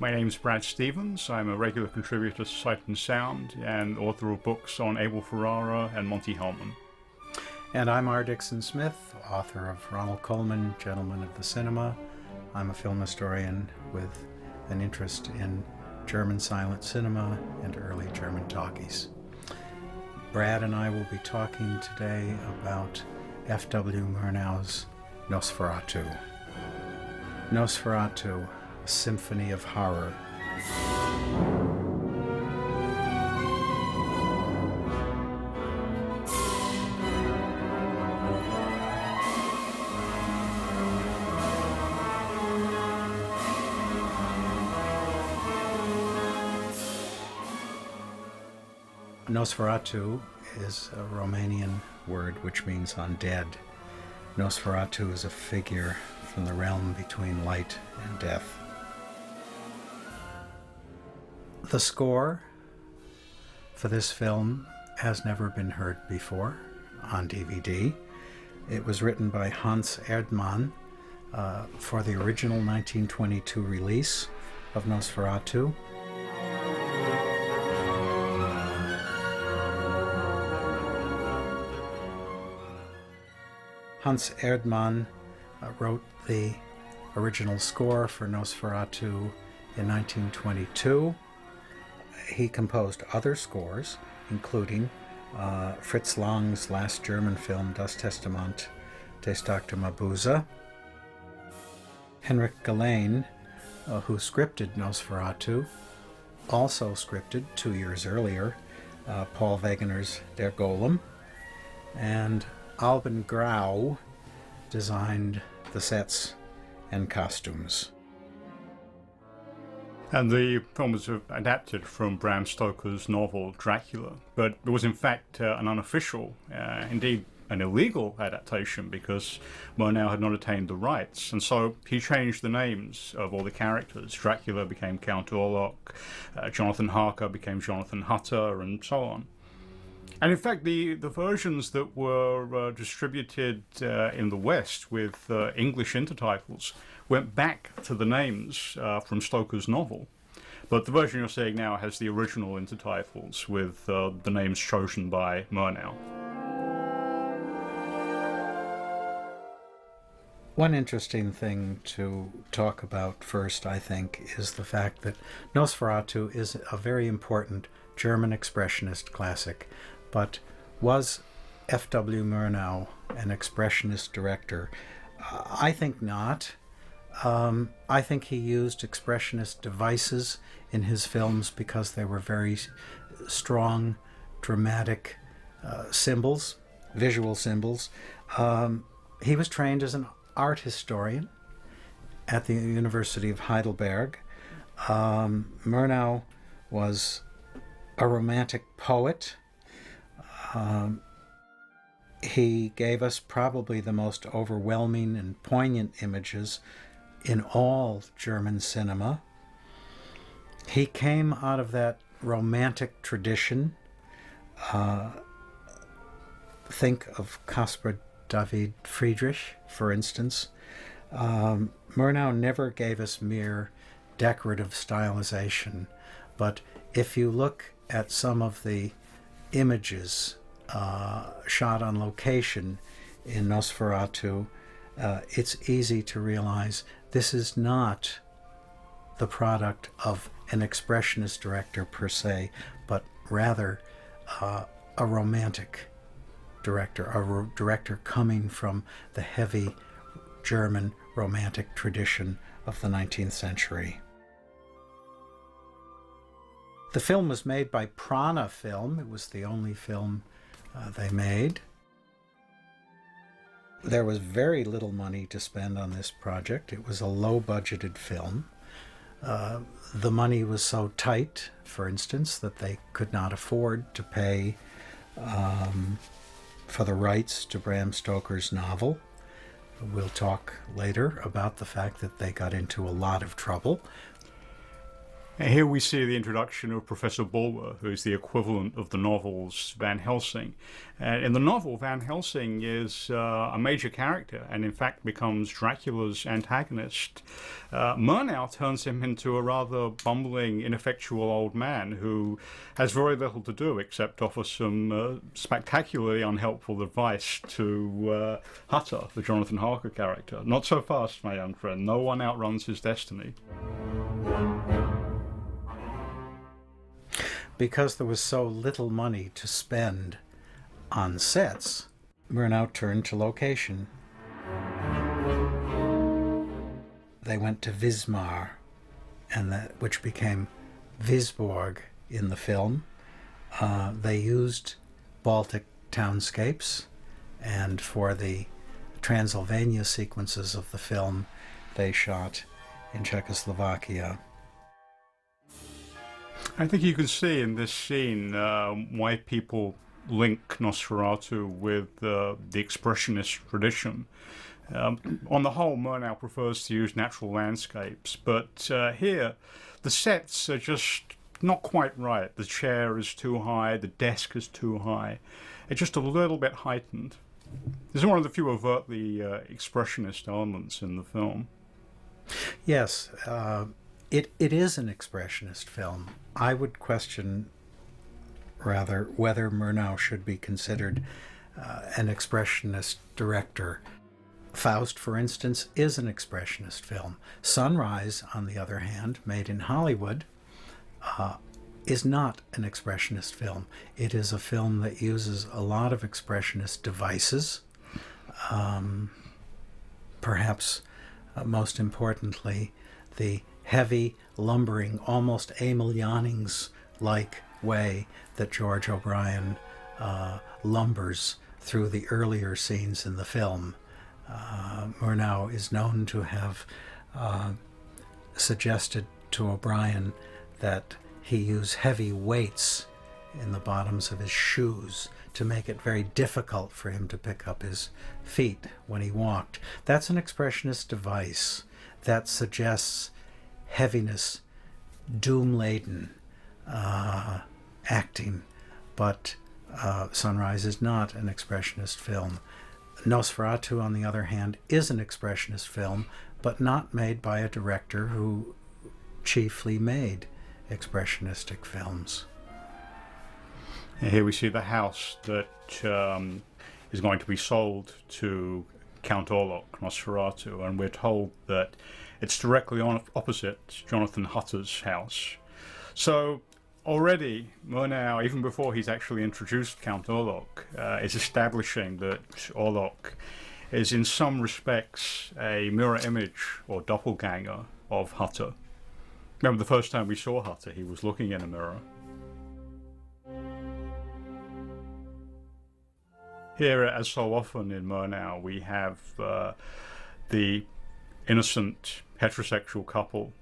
My name's Brad Stevens. I'm a regular contributor to Sight and Sound and author of books on Abel Ferrara and Monty Hellman. And I'm R. Dixon Smith, author of Ronald Colman, Gentleman of the Cinema. I'm a film historian with an interest in German silent cinema and early German talkies. Brad and I will be talking today about F.W. Murnau's Nosferatu. Nosferatu, a symphony of horror. Nosferatu is a Romanian word which means undead. Nosferatu is a figure from the realm between light and death. The score for this film has never been heard before on DVD. It was written by Hans Erdmann for the original 1922 release of Nosferatu. Hans Erdmann wrote the original score for Nosferatu in 1922. He composed other scores, including Fritz Lang's last German film, Das Testament des Dr. Mabuse. Henrik Gallain, who scripted Nosferatu, also scripted 2 years earlier Paul Wegener's Der Golem, and Alban Grau designed the sets and costumes. And the film was adapted from Bram Stoker's novel Dracula, but it was in fact an unofficial, indeed an illegal adaptation, because Murnau had not attained the rights, and so he changed the names of all the characters. Dracula became Count Orlok, Jonathan Harker became Jonathan Hutter, and so on. And in fact, the versions that were distributed in the West with English intertitles went back to the names from Stoker's novel. But the version you're seeing now has the original intertitles with the names chosen by Murnau. One interesting thing to talk about first, I think, is the fact that Nosferatu is a very important German Expressionist classic. But was F.W. Murnau an Expressionist director? I think not. I think he used Expressionist devices in his films because they were very strong, dramatic symbols, visual symbols. He was trained as an art historian at the University of Heidelberg. Murnau was a romantic poet. He gave us probably the most overwhelming and poignant images in all German cinema. He came out of that romantic tradition. Think of Caspar David Friedrich, for instance. Murnau never gave us mere decorative stylization, but if you look at some of the images shot on location in Nosferatu, it's easy to realize this is not the product of an Expressionist director per se, but rather a romantic director, a director coming from the heavy German romantic tradition of the 19th century. The film was made by Prana Film. It was the only film they made. There was very little money to spend on this project. It was a low-budgeted film. The money was so tight, for instance, that they could not afford to pay for the rights to Bram Stoker's novel. We'll talk later about the fact that they got into a lot of trouble. And here we see the introduction of Professor Bulwer, who is the equivalent of the novel's Van Helsing. And in the novel, Van Helsing is a major character and in fact becomes Dracula's antagonist. Murnau turns him into a rather bumbling, ineffectual old man who has very little to do except offer some spectacularly unhelpful advice to Hutter, the Jonathan Harker character. Not so fast, my young friend. No one outruns his destiny. Because there was so little money to spend on sets, Murnau turned to location. They went to Wismar, which became Visborg in the film. They used Baltic townscapes, and for the Transylvania sequences of the film, they shot in Czechoslovakia. I think you can see in this scene why people link Nosferatu with the Expressionist tradition. On the whole, Murnau prefers to use natural landscapes, but here the sets are just not quite right. The chair is too high, the desk is too high. It's just a little bit heightened. This is one of the few overtly expressionist elements in the film. Yes, it is an expressionist film. I would question, rather, whether Murnau should be considered an expressionist director. Faust, for instance, is an expressionist film. Sunrise, on the other hand, made in Hollywood, is not an expressionist film. It is a film that uses a lot of expressionist devices. Perhaps most importantly, the heavy, lumbering, almost Emil Jannings-like way that George O'Brien lumbers through the earlier scenes in the film. Murnau is known to have suggested to O'Brien that he use heavy weights in the bottoms of his shoes to make it very difficult for him to pick up his feet when he walked. That's an expressionist device that suggests heaviness, doom-laden acting, but Sunrise is not an expressionist film. Nosferatu, on the other hand, is an expressionist film, but not made by a director who chiefly made expressionistic films. And here we see the house that is going to be sold to Count Orlok, Nosferatu, and we're told that it's directly opposite Jonathan Hutter's house. So already, Murnau, even before he's actually introduced Count Orlok, is establishing that Orlok is in some respects a mirror image or doppelganger of Hutter. Remember the first time we saw Hutter, he was looking in a mirror. Here, as so often in Murnau, we have the innocent heterosexual couple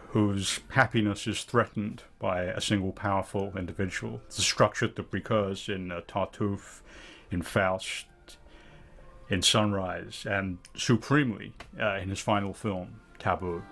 whose happiness is threatened by a single powerful individual. It's a structure that recurs in Tartuffe, in Faust, in Sunrise, and supremely in his final film, Taboo.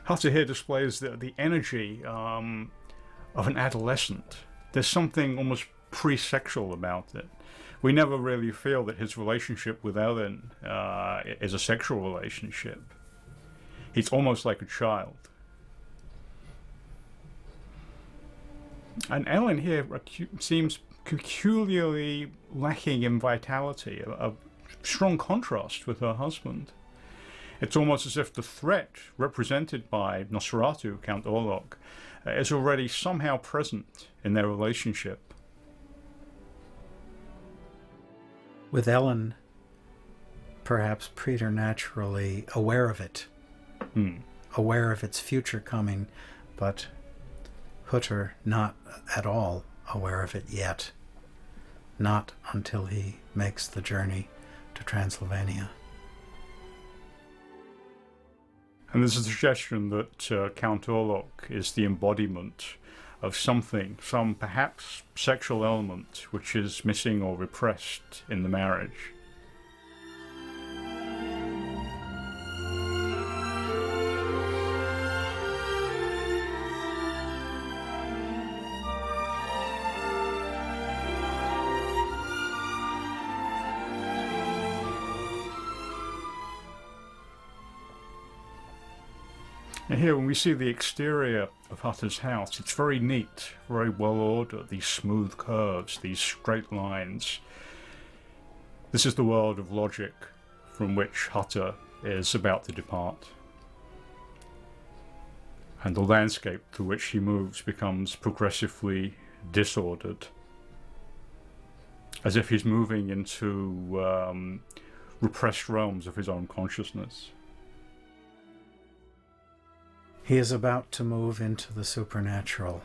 Hutter here displays the energy of an adolescent. There's something almost pre-sexual about it. We never really feel that his relationship with Ellen is a sexual relationship. He's almost like a child. And Ellen here seems peculiarly lacking in vitality, a strong contrast with her husband. It's almost as if the threat represented by Nosferatu, Count Orlok, is already somehow present in their relationship. With Ellen, perhaps preternaturally aware of it, aware of its future coming, but Hutter not at all aware of it yet, not until he makes the journey to Transylvania. And there's a suggestion that Count Orlok is the embodiment of something, some perhaps sexual element, which is missing or repressed in the marriage. And here, when we see the exterior of Hutter's house, it's very neat, very well ordered, these smooth curves, these straight lines. This is the world of logic from which Hutter is about to depart. And the landscape through which he moves becomes progressively disordered, as if he's moving into repressed realms of his own consciousness. He is about to move into the supernatural.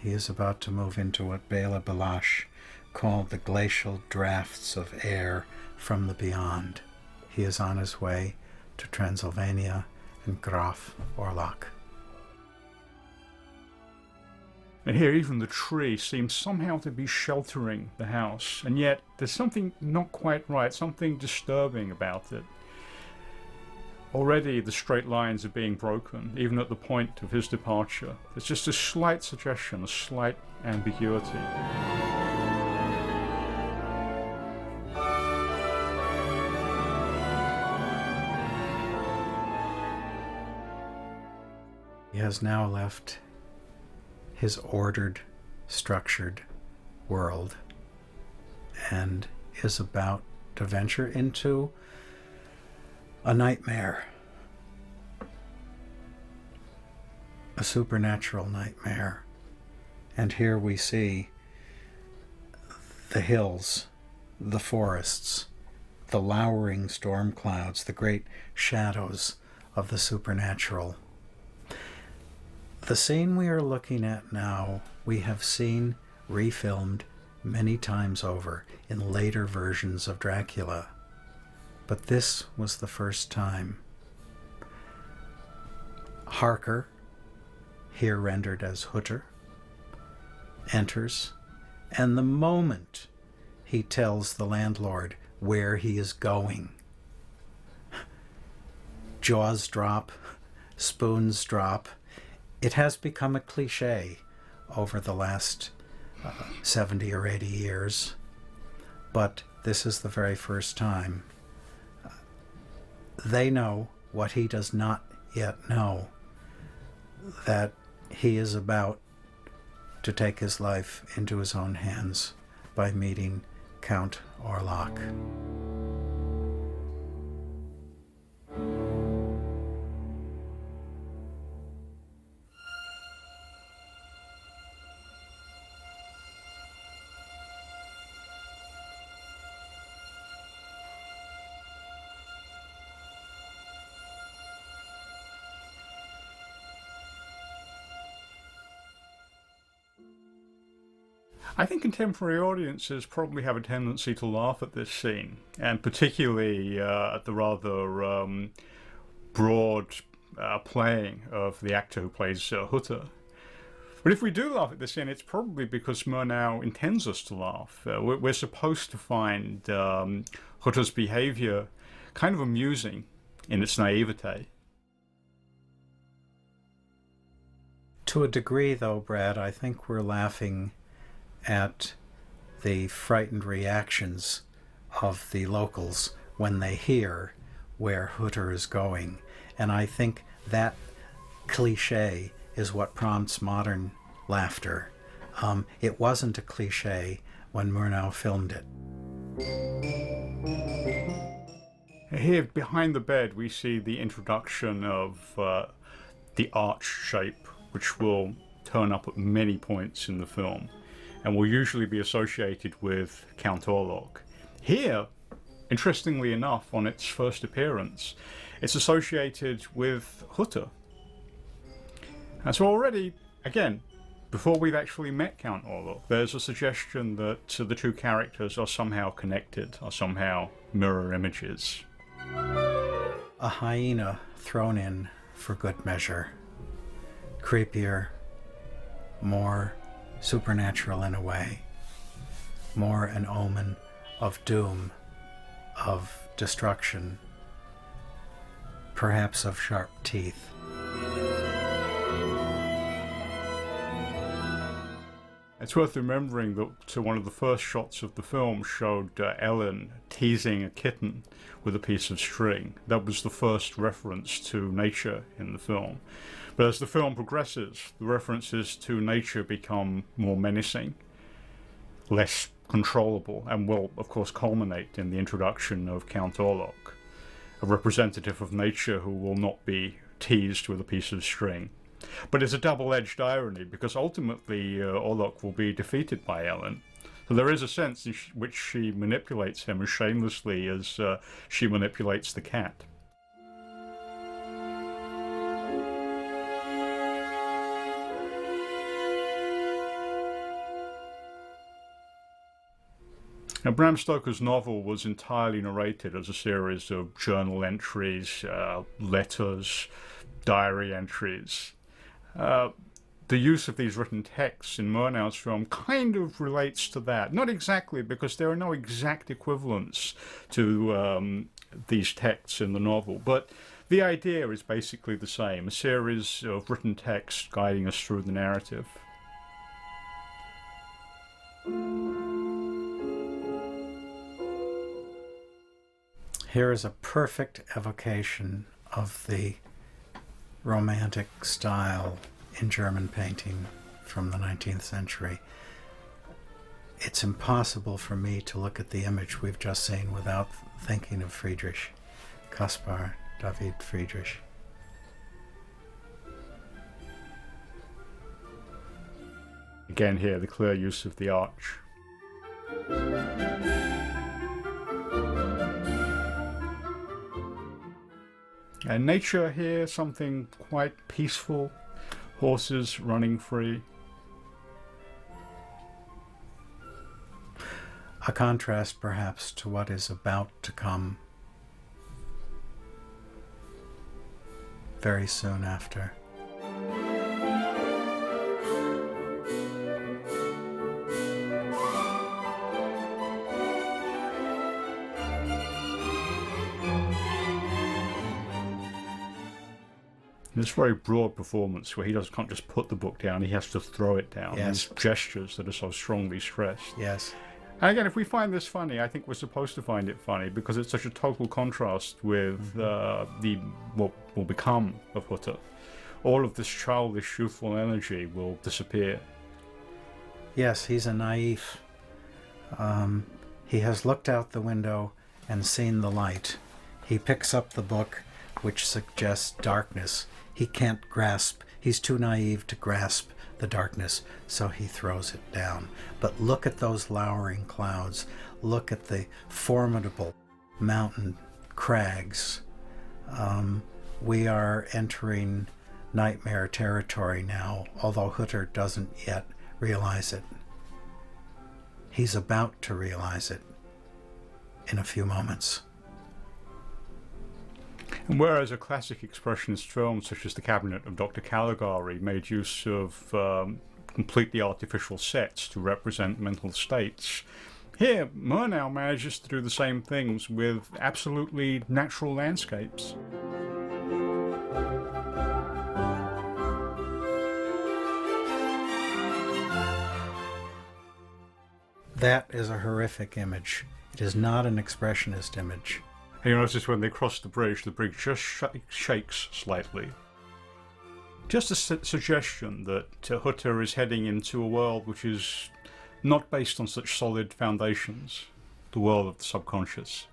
He is about to move into what Bela Balázs called the glacial drafts of air from the beyond. He is on his way to Transylvania and Count Orlok. And here even the tree seems somehow to be sheltering the house, and yet there's something not quite right, something disturbing about it. Already the straight lines are being broken, even at the point of his departure. There's just a slight suggestion, a slight ambiguity. He has now left his ordered, structured world and is about to venture into a nightmare, a supernatural nightmare. And here we see the hills, the forests, the lowering storm clouds, the great shadows of the supernatural. The scene we are looking at now, we have seen refilmed many times over in later versions of Dracula. But this was the first time. Harker, here rendered as Hutter, enters, and the moment he tells the landlord where he is going, jaws drop, spoons drop. It has become a cliche over the last 70 or 80 years, but this is the very first time. They know what he does not yet know, that he is about to take his life into his own hands by meeting Count Orlok. I think contemporary audiences probably have a tendency to laugh at this scene, and particularly at the rather broad playing of the actor who plays Hutter. But if we do laugh at this scene, it's probably because Murnau intends us to laugh. We're supposed to find Hutter's behavior kind of amusing in its naivete. To a degree, though, Brad, I think we're laughing at the frightened reactions of the locals when they hear where Hutter is going. And I think that cliche is what prompts modern laughter. It wasn't a cliche when Murnau filmed it. Here, behind the bed, we see the introduction of the arch shape, which will turn up at many points in the film, and will usually be associated with Count Orlok. Here, interestingly enough, on its first appearance, it's associated with Hutter. And so already, again, before we've actually met Count Orlok, there's a suggestion that the two characters are somehow connected, are somehow mirror images. A hyena thrown in for good measure. Creepier, more supernatural in a way, more an omen of doom, of destruction, perhaps of sharp teeth. It's worth remembering that one of the first shots of the film showed Ellen teasing a kitten with a piece of string. That was the first reference to nature in the film. But as the film progresses, the references to nature become more menacing, less controllable, and will, of course, culminate in the introduction of Count Orlok, a representative of nature who will not be teased with a piece of string. But it's a double-edged irony, because ultimately Orlok will be defeated by Ellen. So there is a sense in which she manipulates him as shamelessly as she manipulates the cat. Now, Bram Stoker's novel was entirely narrated as a series of journal entries, letters, diary entries. The use of these written texts in Murnau's film kind of relates to that. Not exactly, because there are no exact equivalents to these texts in the novel, but the idea is basically the same, a series of written texts guiding us through the narrative. Here is a perfect evocation of the romantic style in German painting from the 19th century. It's impossible for me to look at the image we've just seen without thinking of Friedrich, Caspar David Friedrich. Again here, the clear use of the arch. And nature here, something quite peaceful, horses running free. A contrast perhaps to what is about to come very soon after. This very broad performance where he can't just put the book down, he has to throw it down. Yes. These gestures that are so strongly stressed. Yes. And again, if we find this funny, I think we're supposed to find it funny because it's such a total contrast with what will become of Hutter. All of this childish, youthful energy will disappear. Yes, he's a naif. He has looked out the window and seen the light. He picks up the book, which suggests darkness. He can't grasp. He's too naive to grasp the darkness, so he throws it down. But look at those lowering clouds. Look at the formidable mountain crags. We are entering nightmare territory now, although Hutter doesn't yet realize it. He's about to realize it in a few moments. And whereas a classic expressionist film such as The Cabinet of Dr. Caligari made use of completely artificial sets to represent mental states, here Murnau manages to do the same things with absolutely natural landscapes. That is a horrific image. It is not an expressionist image. And you notice when they cross the bridge just shakes slightly. Just a suggestion that Hutter is heading into a world which is not based on such solid foundations, the world of the subconscious.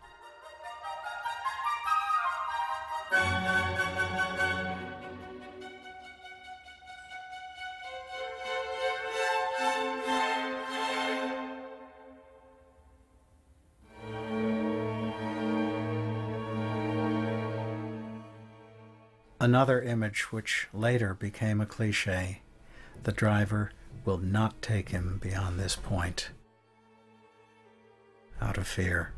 Another image which later became a cliché. The driver will not take him beyond this point, out of fear.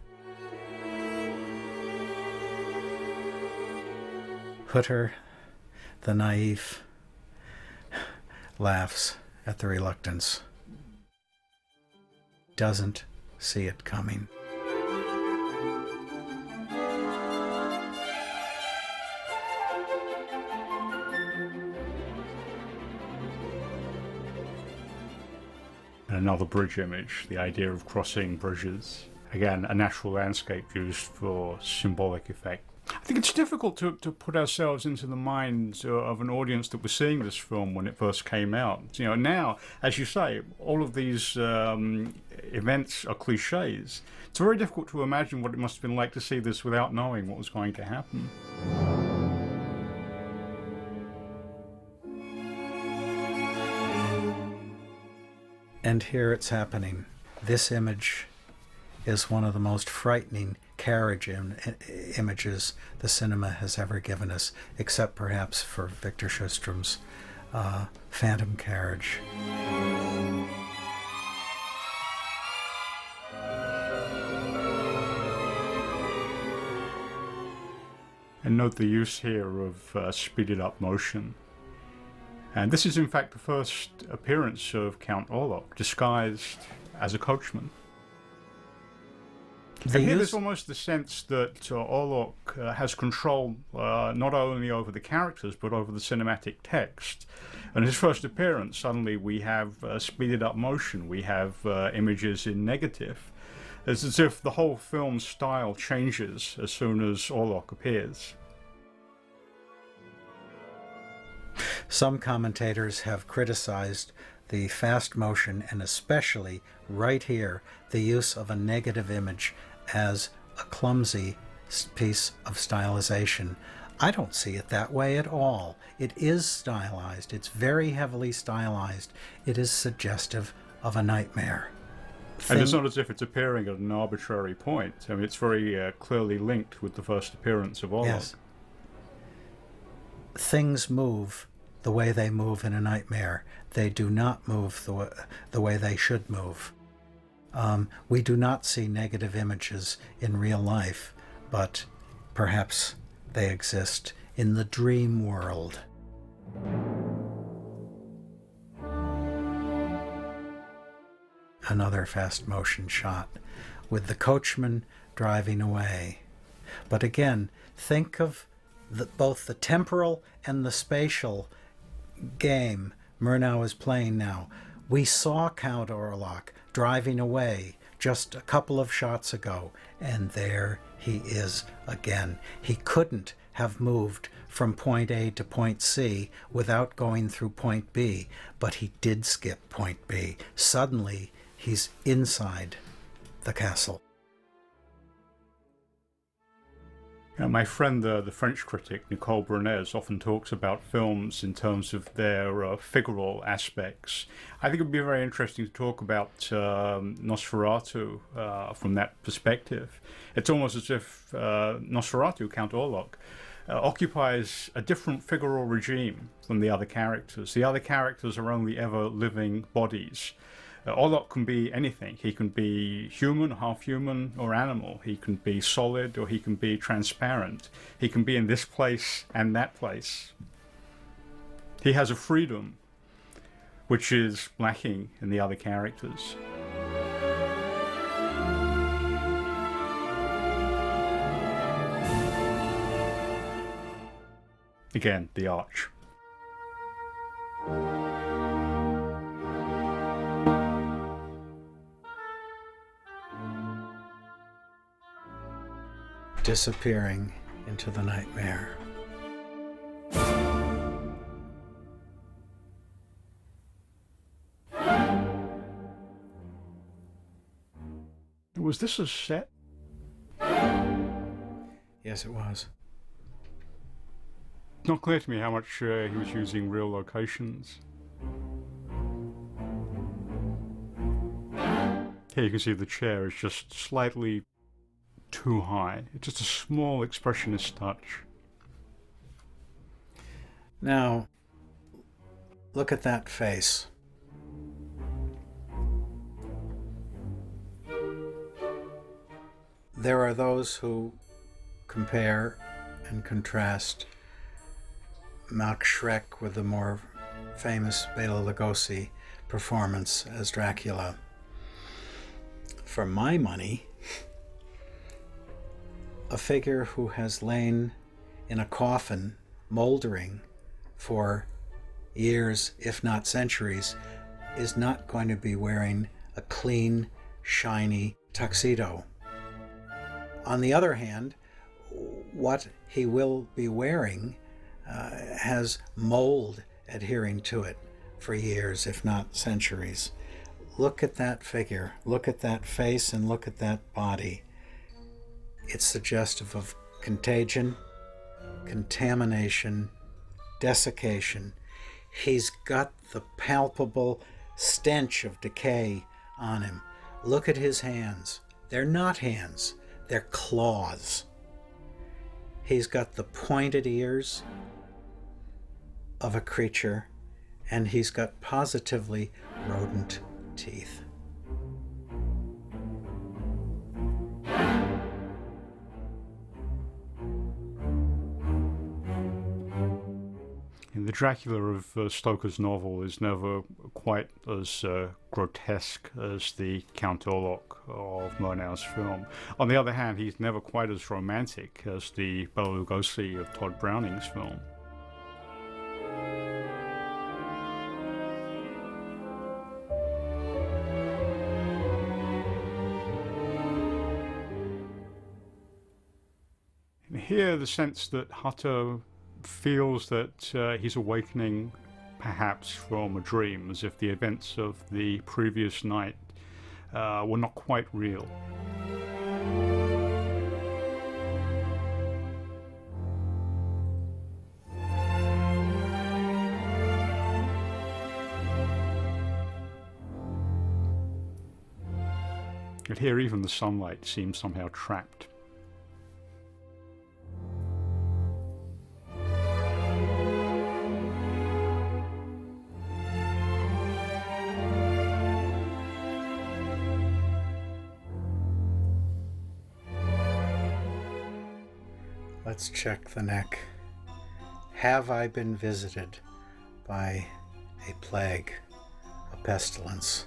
Hutter The naïf laughs at the reluctance, doesn't see it coming. Another bridge image, the idea of crossing bridges. Again, a natural landscape used for symbolic effect. I think it's difficult to put ourselves into the minds of an audience that was seeing this film when it first came out. You know, now, as you say, all of these events are cliches. It's very difficult to imagine what it must have been like to see this without knowing what was going to happen. And here it's happening. This image is one of the most frightening carriage images the cinema has ever given us, except perhaps for Victor Schustrom's Phantom Carriage. And note the use here of speeded up motion. And this is in fact the first appearance of Count Orlok, disguised as a coachman. And here there's almost the sense that Orlok has control not only over the characters but over the cinematic text. And his first appearance, suddenly we have speeded up motion, we have images in negative. It's as if the whole film's style changes as soon as Orlok appears. Some commentators have criticized the fast motion, and especially right here, the use of a negative image as a clumsy piece of stylization. I don't see it that way at all. It is stylized. It's very heavily stylized. It is suggestive of a nightmare. And it's not as if it's appearing at an arbitrary point. I mean, it's very clearly linked with the first appearance of Orlok. Yes. Things move the way they move in a nightmare. They do not move the way they should move. We do not see negative images in real life, but perhaps they exist in the dream world. Another fast motion shot with the coachman driving away. But again, think of both the temporal and the spatial game Murnau is playing now. We saw Count Orlok driving away just a couple of shots ago, and there he is again. He couldn't have moved from point A to point C without going through point B, but he did skip point B. Suddenly, he's inside the castle. My friend, the French critic Nicole Brunez, often talks about films in terms of their figural aspects. I think it would be very interesting to talk about Nosferatu from that perspective. It's almost as if Nosferatu, Count Orlok, occupies a different figural regime from the other characters. The other characters are only ever living bodies. Orlok can be anything. He can be human, half human, or animal. He can be solid or he can be transparent. He can be in this place and that place. He has a freedom which is lacking in the other characters. Again, the arch. Disappearing into the nightmare. Was this a set? Yes, it was. It's not clear to me how much he was using real locations. Here you can see the chair is just slightly too high. It's just a small expressionist touch. Now, look at that face. There are those who compare and contrast Max Schreck with the more famous Bela Lugosi performance as Dracula. For my money, a figure who has lain in a coffin, moldering for years, if not centuries, is not going to be wearing a clean, shiny tuxedo. On the other hand, what he will be wearing has mold adhering to it for years, if not centuries. Look at that figure, look at that face, and look at that body. It's suggestive of contagion, contamination, desiccation. He's got the palpable stench of decay on him. Look at his hands. They're not hands, they're claws. He's got the pointed ears of a creature, and he's got positively rodent teeth. The Dracula of Stoker's novel is never quite as grotesque as the Count Orlok of Murnau's film. On the other hand, he's never quite as romantic as the Bela Lugosi of Todd Browning's film. And here, the sense that Hutter feels that he's awakening perhaps from a dream, as if the events of the previous night were not quite real. And here even the sunlight seems somehow trapped. Let's check the neck. Have I been visited by a plague, a pestilence?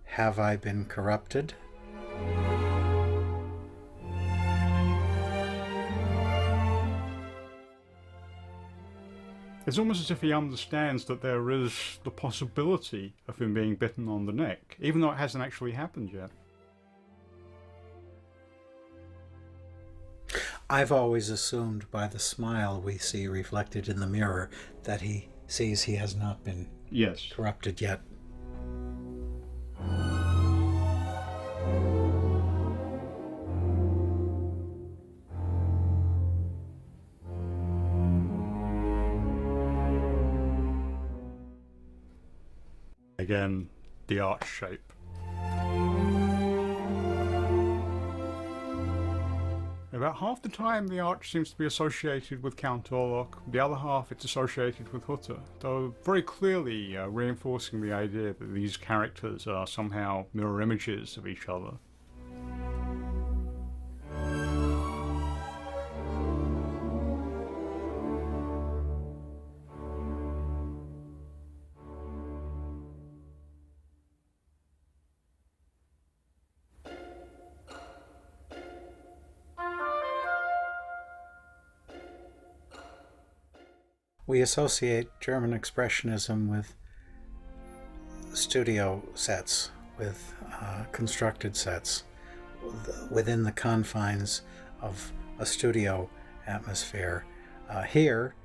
Have I been corrupted? It's almost as if he understands that there is the possibility of him being bitten on the neck, even though it hasn't actually happened yet. I've always assumed by the smile we see reflected in the mirror that he sees he has not been corrupted yet. Again, the arch shape. About half the time the arch seems to be associated with Count Orlok, the other half it's associated with Hutter, though very clearly reinforcing the idea that these characters are somehow mirror images of each other. We associate German Expressionism with studio sets, with constructed sets within the confines of a studio atmosphere. Here,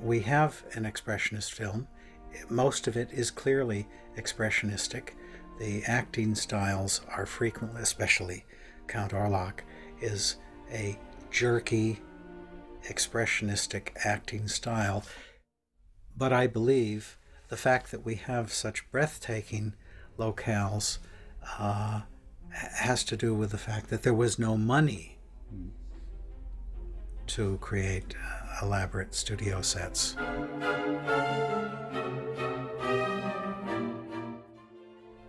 we have an Expressionist film. Most of it is clearly expressionistic. The acting styles are frequently, especially Count Orlok, is a jerky, expressionistic acting style. But I believe the fact that we have such breathtaking locales has to do with the fact that there was no money to create elaborate studio sets.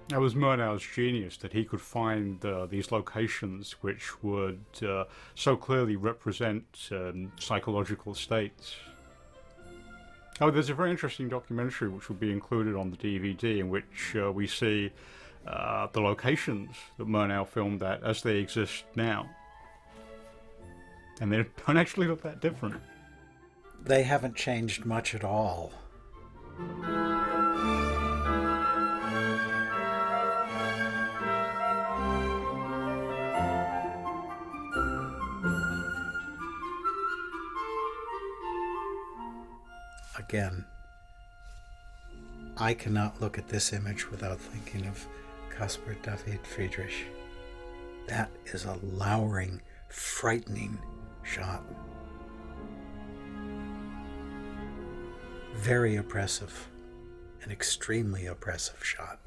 That was Murnau's genius, that he could find these locations which would so clearly represent psychological states. Oh, there's a very interesting documentary which will be included on the DVD in which we see the locations that Murnau filmed at as they exist now. And they don't actually look that different. They haven't changed much at all. Again, I cannot look at this image without thinking of Caspar David Friedrich. That is a lowering, frightening shot. Very oppressive, an extremely oppressive shot.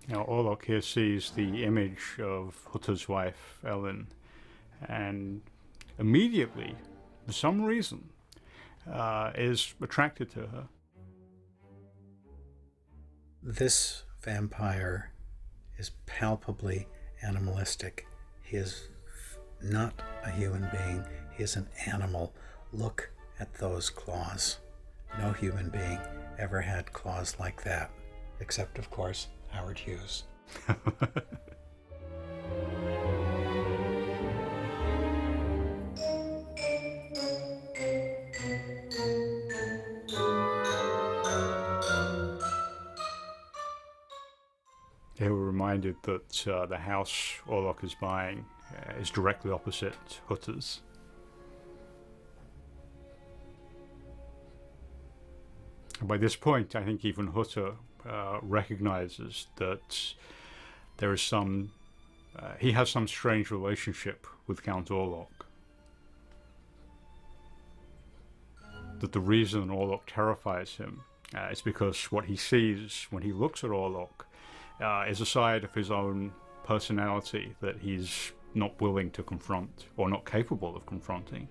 Now, Orlok here sees the image of Hutter's wife, Ellen, and immediately, for some reason, is attracted to her. This vampire is palpably animalistic. He is not a human being. He is an animal. Look at those claws. No human being ever had claws like that, except, of course, Howard Hughes. They were reminded that the house Orlok is buying is directly opposite Hutter's. And by this point, I think even Hutter recognizes that there is some... he has some strange relationship with Count Orlok. That the reason Orlok terrifies him is because what he sees when he looks at Orlok is a side of his own personality that he's not willing to confront, or not capable of confronting.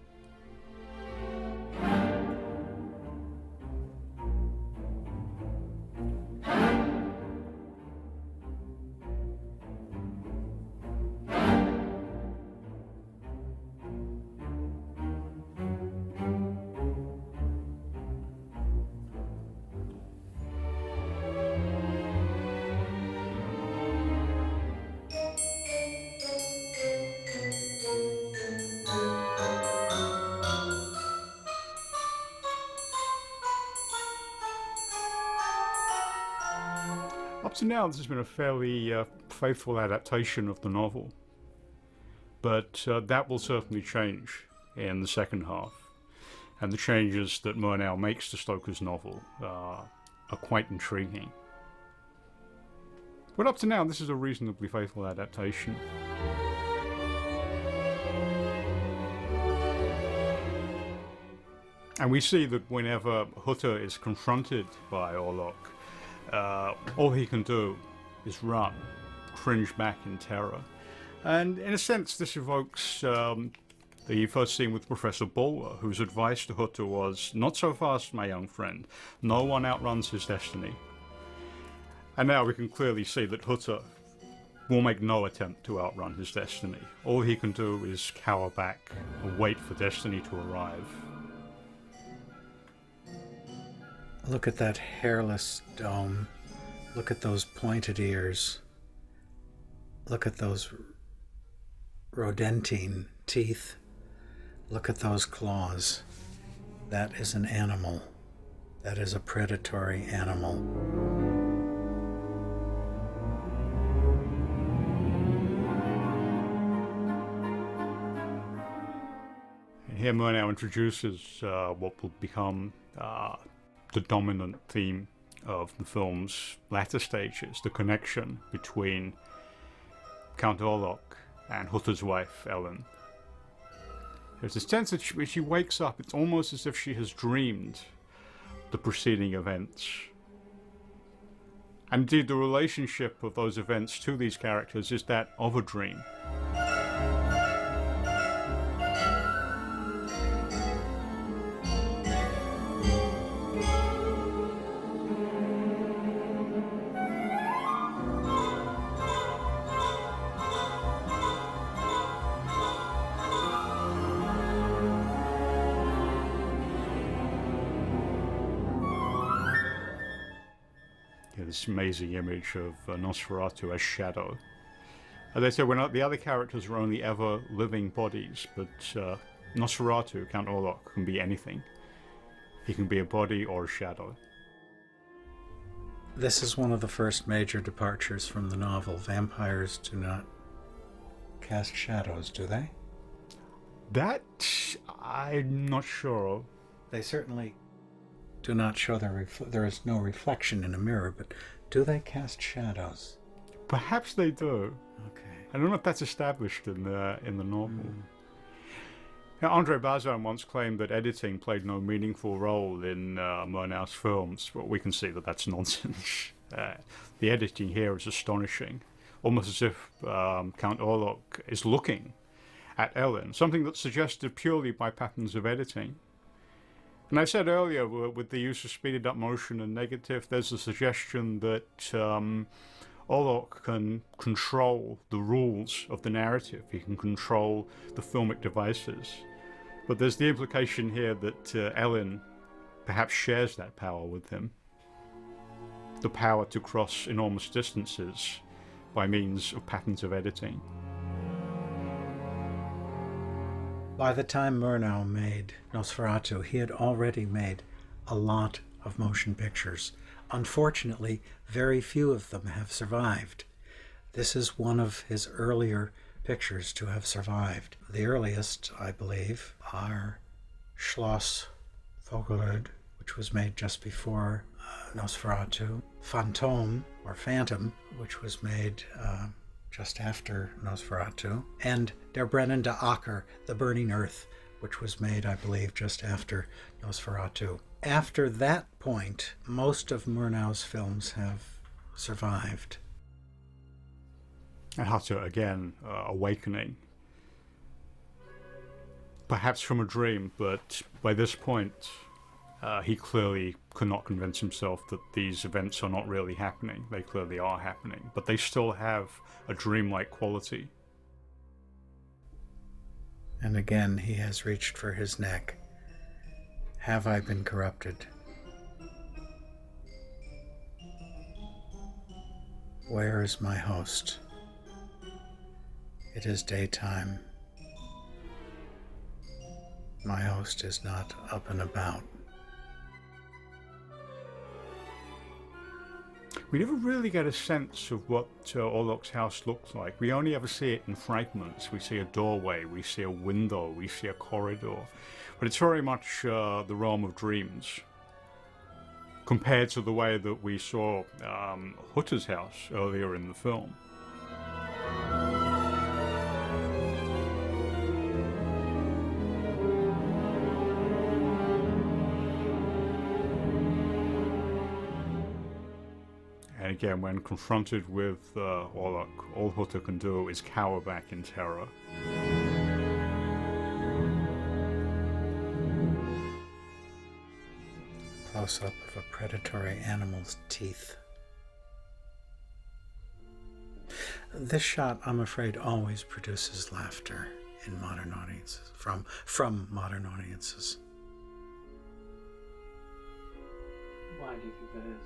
Up to now, this has been a fairly faithful adaptation of the novel, but that will certainly change in the second half, and the changes that Murnau makes to Stoker's novel are quite intriguing. But up to now, this is a reasonably faithful adaptation. And we see that whenever Hutter is confronted by Orlok, all he can do is run, cringe back in terror. And in a sense, this evokes the first scene with Professor Bulwer, whose advice to Hutter was, "Not so fast, my young friend. No one outruns his destiny." And now we can clearly see that Hutter will make no attempt to outrun his destiny. All he can do is cower back and wait for destiny to arrive. Look at that hairless dome. Look at those pointed ears. Look at those rodentine teeth. Look at those claws. That is an animal. That is a predatory animal. And here Murnau introduces what will become the dominant theme of the film's latter stages, the connection between Count Orlok and Hutter's wife, Ellen. There's a sense that when she wakes up, it's almost as if she has dreamed the preceding events. And indeed, the relationship of those events to these characters is that of a dream. this amazing image of Nosferatu as shadow. As they say, the other characters are only ever living bodies, but Nosferatu, Count Orlok, can be anything. He can be a body or a shadow. This is one of the first major departures from the novel. Vampires do not cast shadows, do they? That I'm not sure of. They certainly do not show there is no reflection in a mirror, but do they cast shadows? Perhaps they do. Okay. I don't know if that's established in the novel. Now, Andre Bazin once claimed that editing played no meaningful role in Murnau's films, but we can see that that's nonsense. The editing here is astonishing, almost as if Count Orlok is looking at Ellen, something that's suggested purely by patterns of editing. And I said earlier, with the use of speeded up motion and negative, there's a suggestion that Orlok can control the rules of the narrative. He can control the filmic devices. But there's the implication here that Ellen perhaps shares that power with him. The power to cross enormous distances by means of patterns of editing. By the time Murnau made Nosferatu, he had already made a lot of motion pictures. Unfortunately, very few of them have survived. This is one of his earlier pictures to have survived. The earliest, I believe, are Schloss Vogelrud, which was made just before Nosferatu, Phantom, or Phantom, which was made just after Nosferatu, and Der brennende Acker, The Burning Earth, which was made, I believe, just after Nosferatu. After that point, most of Murnau's films have survived. And Hutter, again, awakening. Perhaps from a dream, but by this point, he clearly could not convince himself that these events are not really happening. They clearly are happening, but they still have a dreamlike quality. And again, he has reached for his neck. Have I been corrupted? Where is my host? It is daytime. My host is not up and about. We never really get a sense of what Orlok's house looks like. We only ever see it in fragments. We see a doorway, we see a window, we see a corridor. But it's very much the realm of dreams, compared to the way that we saw Hutter's house earlier in the film. And again, when confronted with Orlok, all Hutter can do is cower back in terror. Close-up of a predatory animal's teeth. This shot, I'm afraid, always produces laughter in modern audiences, from modern audiences. Why do you think that is?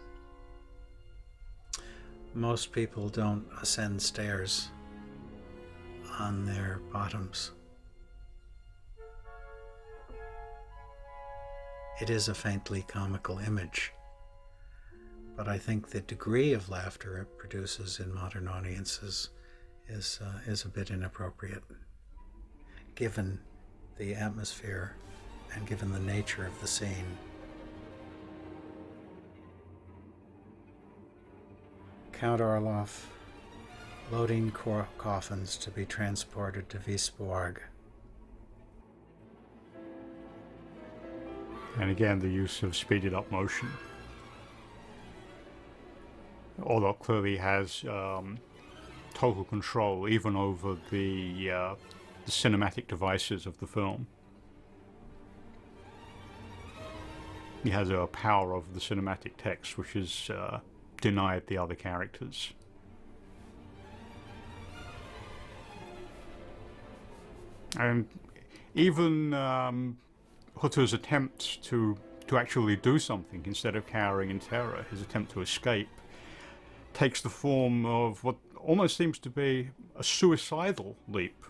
Most people don't ascend stairs on their bottoms. It is a faintly comical image, but I think the degree of laughter it produces in modern audiences is a bit inappropriate, given the atmosphere and given the nature of the scene. Count Orlok loading coffins to be transported to Visborg. And again, the use of speeded up motion. Orlok clearly has total control even over the cinematic devices of the film. He has a power over the cinematic text which is denied the other characters. And even Hutter's attempt to actually do something instead of cowering in terror, his attempt to escape, takes the form of what almost seems to be a suicidal leap.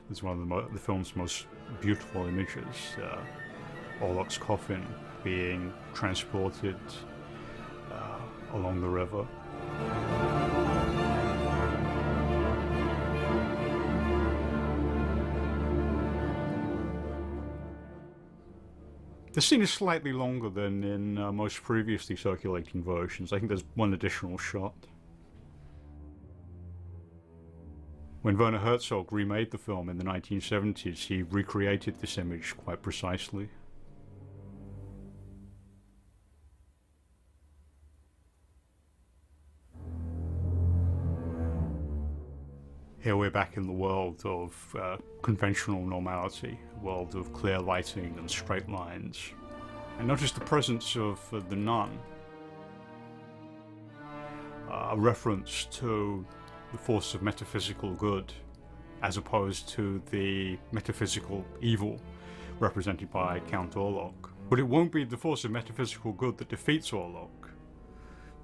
It's one of the film's most beautiful images. Orlok's coffin being transported along the river. The scene is slightly longer than in most previously circulating versions. I think there's one additional shot. When Werner Herzog remade the film in the 1970s, he recreated this image quite precisely. Here we're back in the world of conventional normality, a world of clear lighting and straight lines. And notice the presence of the nun, a reference to the force of metaphysical good, as opposed to the metaphysical evil represented by Count Orlok. But it won't be the force of metaphysical good that defeats Orlok.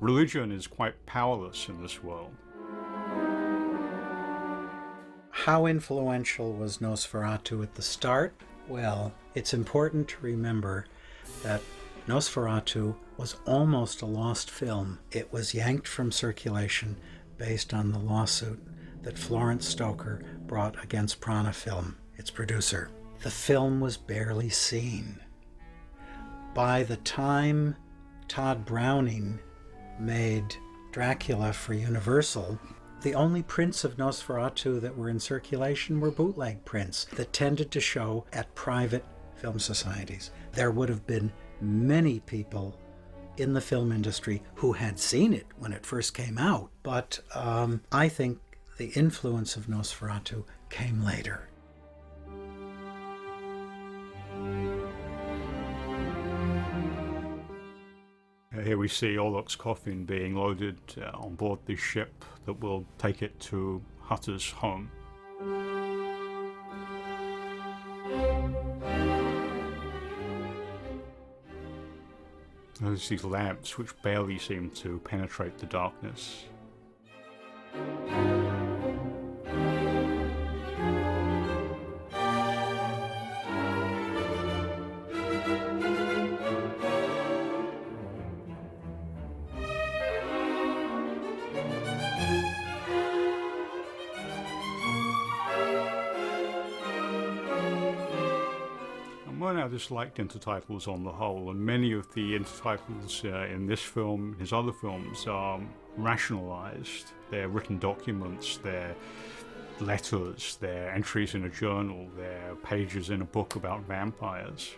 Religion is quite powerless in this world. How influential was Nosferatu at the start? Well, it's important to remember that Nosferatu was almost a lost film. It was yanked from circulation based on the lawsuit that Florence Stoker brought against Prana Film, its producer. The film was barely seen. By the time Todd Browning made Dracula for Universal, the only prints of Nosferatu that were in circulation were bootleg prints that tended to show at private film societies. There would have been many people in the film industry who had seen it when it first came out, but I think the influence of Nosferatu came later. Here we see Orlok's coffin being loaded on board this ship that will take it to Hutter's home. There's these lamps which barely seem to penetrate the darkness. Murnau disliked intertitles on the whole, and many of the intertitles in this film and his other films are rationalized. They're written documents, they're letters, they're entries in a journal, they're pages in a book about vampires.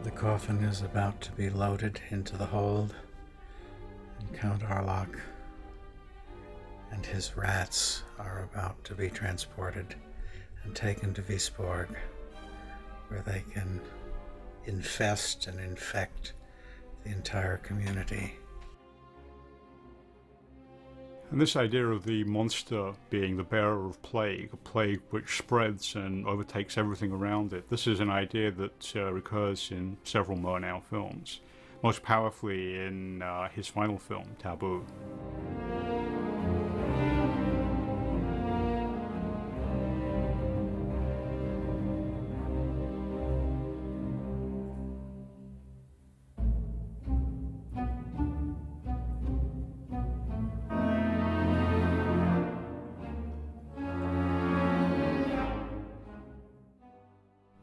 The coffin is about to be loaded into the hold, and Count Orlok and his rats are about to be transported and taken to Visborg, where they can infest and infect the entire community. And this idea of the monster being the bearer of plague, a plague which spreads and overtakes everything around it, this is an idea that recurs in several Murnau films, most powerfully in his final film, Taboo.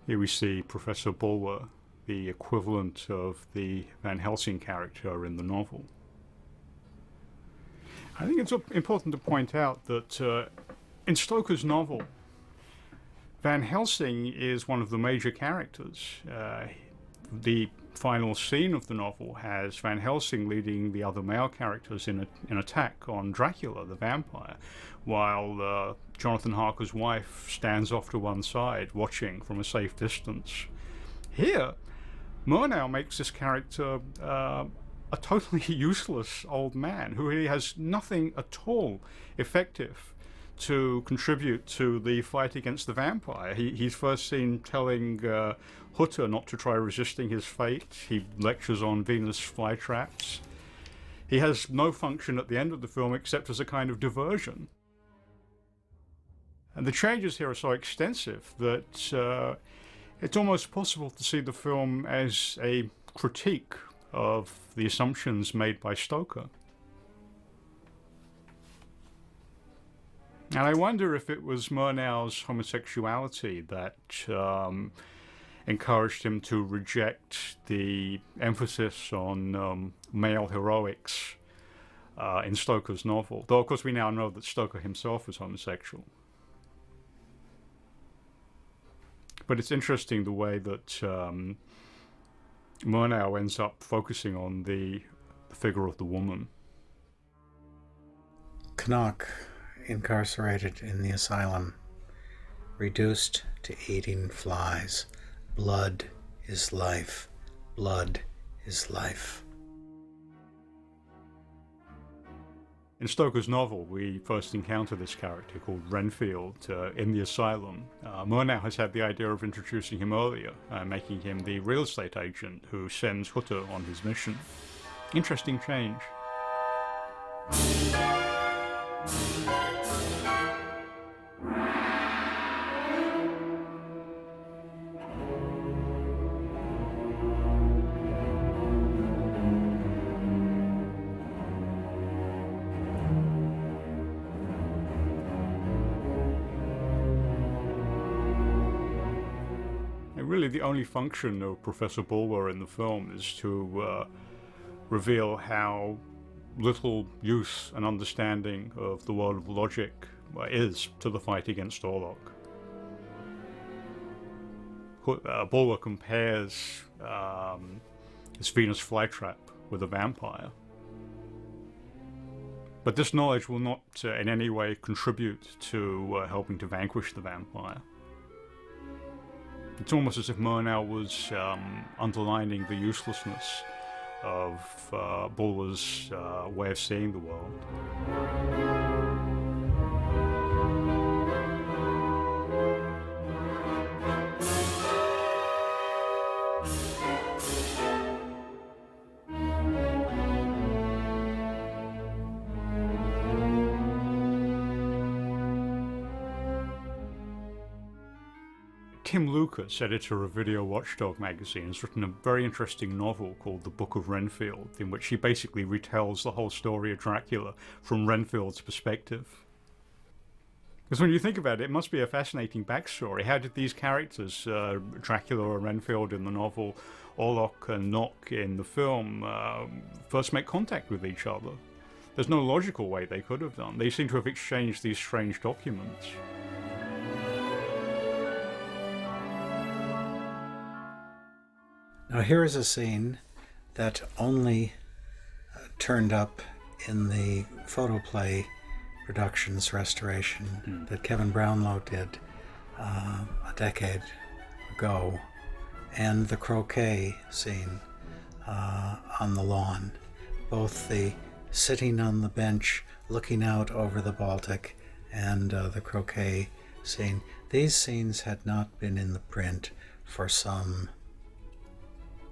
Here we see Professor Bulwer, the equivalent of the Van Helsing character in the novel. I think it's important to point out that in Stoker's novel, Van Helsing is one of the major characters. The final scene of the novel has Van Helsing leading the other male characters in an attack on Dracula, the vampire, while Jonathan Harker's wife stands off to one side, watching from a safe distance. Here, Murnau makes this character a totally useless old man who really has nothing at all effective to contribute to the fight against the vampire. He's first seen telling Hutter not to try resisting his fate. He lectures on Venus flytraps. He has no function at the end of the film except as a kind of diversion. And the changes here are so extensive that it's almost possible to see the film as a critique of the assumptions made by Stoker. And I wonder if it was Murnau's homosexuality that encouraged him to reject the emphasis on male heroics in Stoker's novel. Though, of course, we now know that Stoker himself was homosexual. But it's interesting the way that Murnau ends up focusing on the figure of the woman. Knock, incarcerated in the asylum, reduced to eating flies. Blood is life. Blood is life. In Stoker's novel, we first encounter this character called Renfield in the asylum. Murnau has had the idea of introducing him earlier, making him the real estate agent who sends Hutter on his mission. Interesting change. Really, the only function of Professor Bulwer in the film is to reveal how little use and understanding of the world of logic is to the fight against Orlok. Bulwer compares his Venus flytrap with a vampire. But this knowledge will not in any way contribute to helping to vanquish the vampire. It's almost as if Murnau was underlining the uselessness of Bulwer's way of seeing the world. Tim Lucas, editor of Video Watchdog magazine, has written a very interesting novel called The Book of Renfield, in which he basically retells the whole story of Dracula from Renfield's perspective. Because when you think about it, it must be a fascinating backstory. How did these characters, Dracula and Renfield in the novel, Orlok and Knock in the film, first make contact with each other? There's no logical way they could have done. They seem to have exchanged these strange documents. Now here is a scene that only turned up in the photoplay productions restoration that Kevin Brownlow did a decade ago, and the croquet scene on the lawn. Both the sitting on the bench looking out over the Baltic and the croquet scene. These scenes had not been in the print for some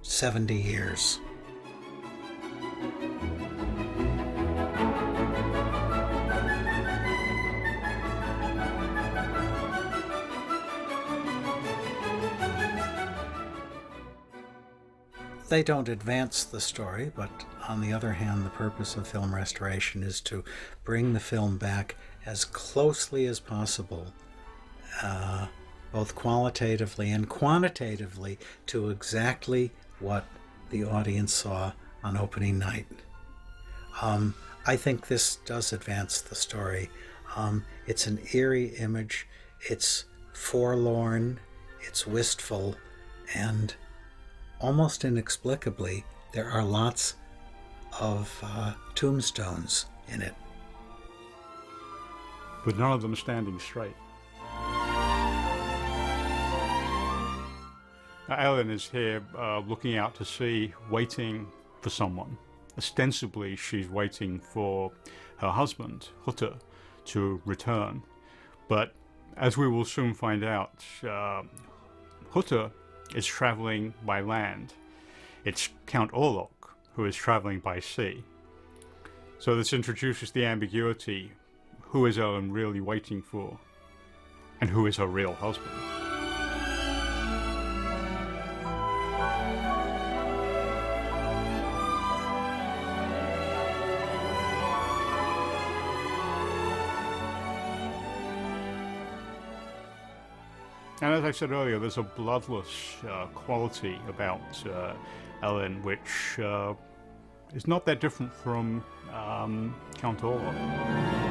70 years. They don't advance the story, but on the other hand, the purpose of film restoration is to bring the film back as closely as possible, both qualitatively and quantitatively, to exactly what the audience saw on opening night. I think this does advance the story. It's an eerie image, it's forlorn, it's wistful, and almost inexplicably, there are lots of tombstones in it. But none of them standing straight. Ellen is here looking out to sea, waiting for someone. Ostensibly, she's waiting for her husband, Hutter, to return. But as we will soon find out, Hutter is traveling by land. It's Count Orlok who is traveling by sea. So this introduces the ambiguity. Who is Ellen really waiting for? And who is her real husband? And as I said earlier, there's a bloodless quality about Ellen, which is not that different from Count Orlok.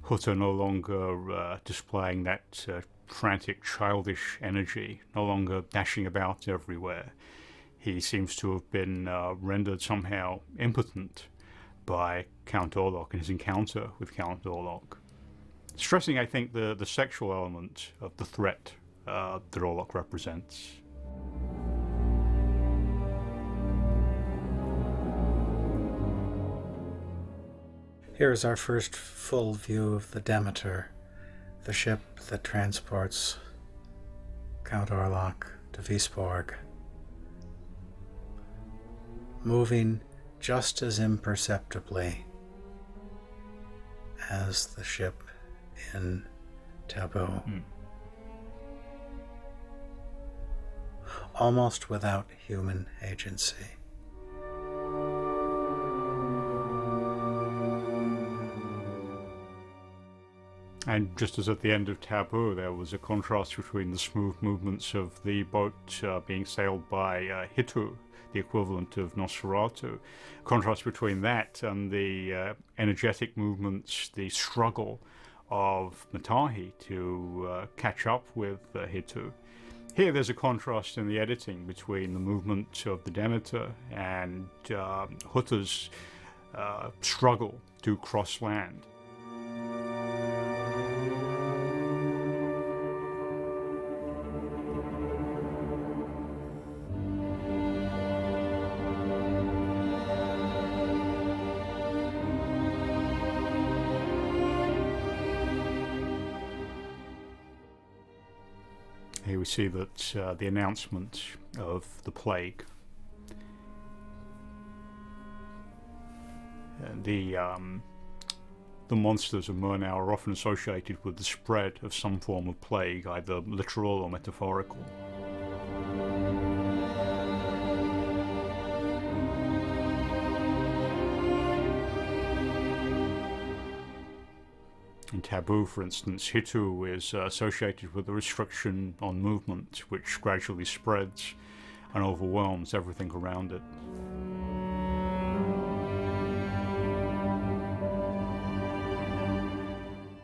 Hutter no longer displaying that frantic, childish energy, no longer dashing about everywhere. He seems to have been rendered somehow impotent by Count Orlok and his encounter with Count Orlok. Stressing, I think, the sexual element of the threat that Orlok represents. Here is our first full view of the Demeter, the ship that transports Count Orlok to Visborg, moving just as imperceptibly as the ship in Taboo. Almost without human agency. And just as at the end of Taboo, there was a contrast between the smooth movements of the boat being sailed by Hitu, the equivalent of Nosferatu. Contrast between that and the energetic movements, the struggle of Matahi to catch up with Hitu. Here there's a contrast in the editing between the movement of the Demeter and Hutter's struggle to cross land. Here we see that the announcement of the plague. The monsters of Murnau are often associated with the spread of some form of plague, either literal or metaphorical. In Taboo, for instance, Hitu is associated with the restriction on movement, which gradually spreads and overwhelms everything around it.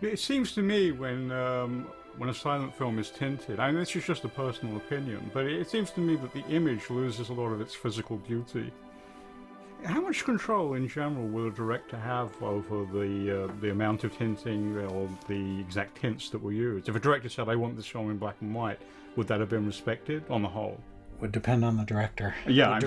It seems to me when a silent film is tinted, I mean, this is just a personal opinion, but it seems to me that the image loses a lot of its physical beauty. How much control in general will a director have over the amount of tinting or the exact tints that were used? If a director said, I want this film in black and white, would that have been respected on the whole? Would depend on the director. Yeah, would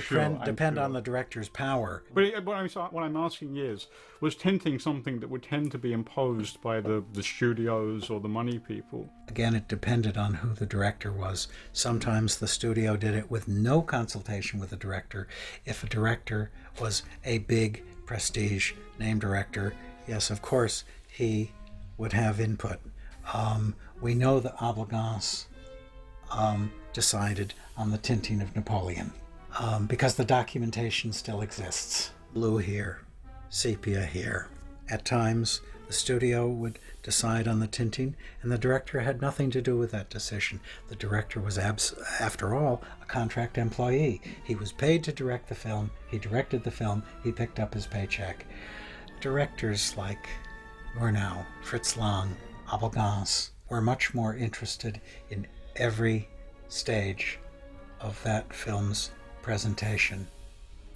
depend sure. on the director's power. But what I'm asking is, was tinting something that would tend to be imposed by the studios or the money people? Again, it depended on who the director was. Sometimes the studio did it with no consultation with the director. If a director was a big prestige name director, yes, of course, he would have input. We know that Obligance decided on the tinting of Napoleon because the documentation still exists. Blue here, sepia here, At times, the studio would decide on the tinting, and the director had nothing to do with that decision. The director was, after all, a contract employee. He was paid to direct the film. He directed the film. He picked up his paycheck. Directors like Murnau, Fritz Lang, Abel Gance were much more interested in every stage of that film's presentation.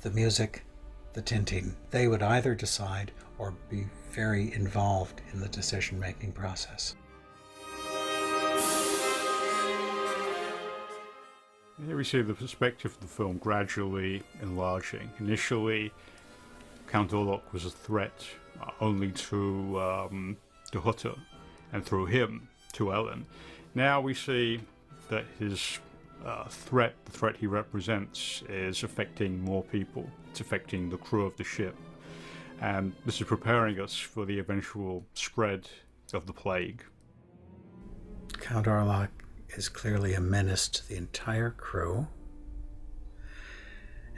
The music, the tinting. They would either decide or be very involved in the decision-making process. Here we see the perspective of the film gradually enlarging. Initially, Count Orlok was a threat only to Hutter, and through him to Ellen. Now we see that his the threat he represents, is affecting more people. It's affecting the crew of the ship. And this is preparing us for the eventual spread of the plague. Count Orlok is clearly a menace to the entire crew.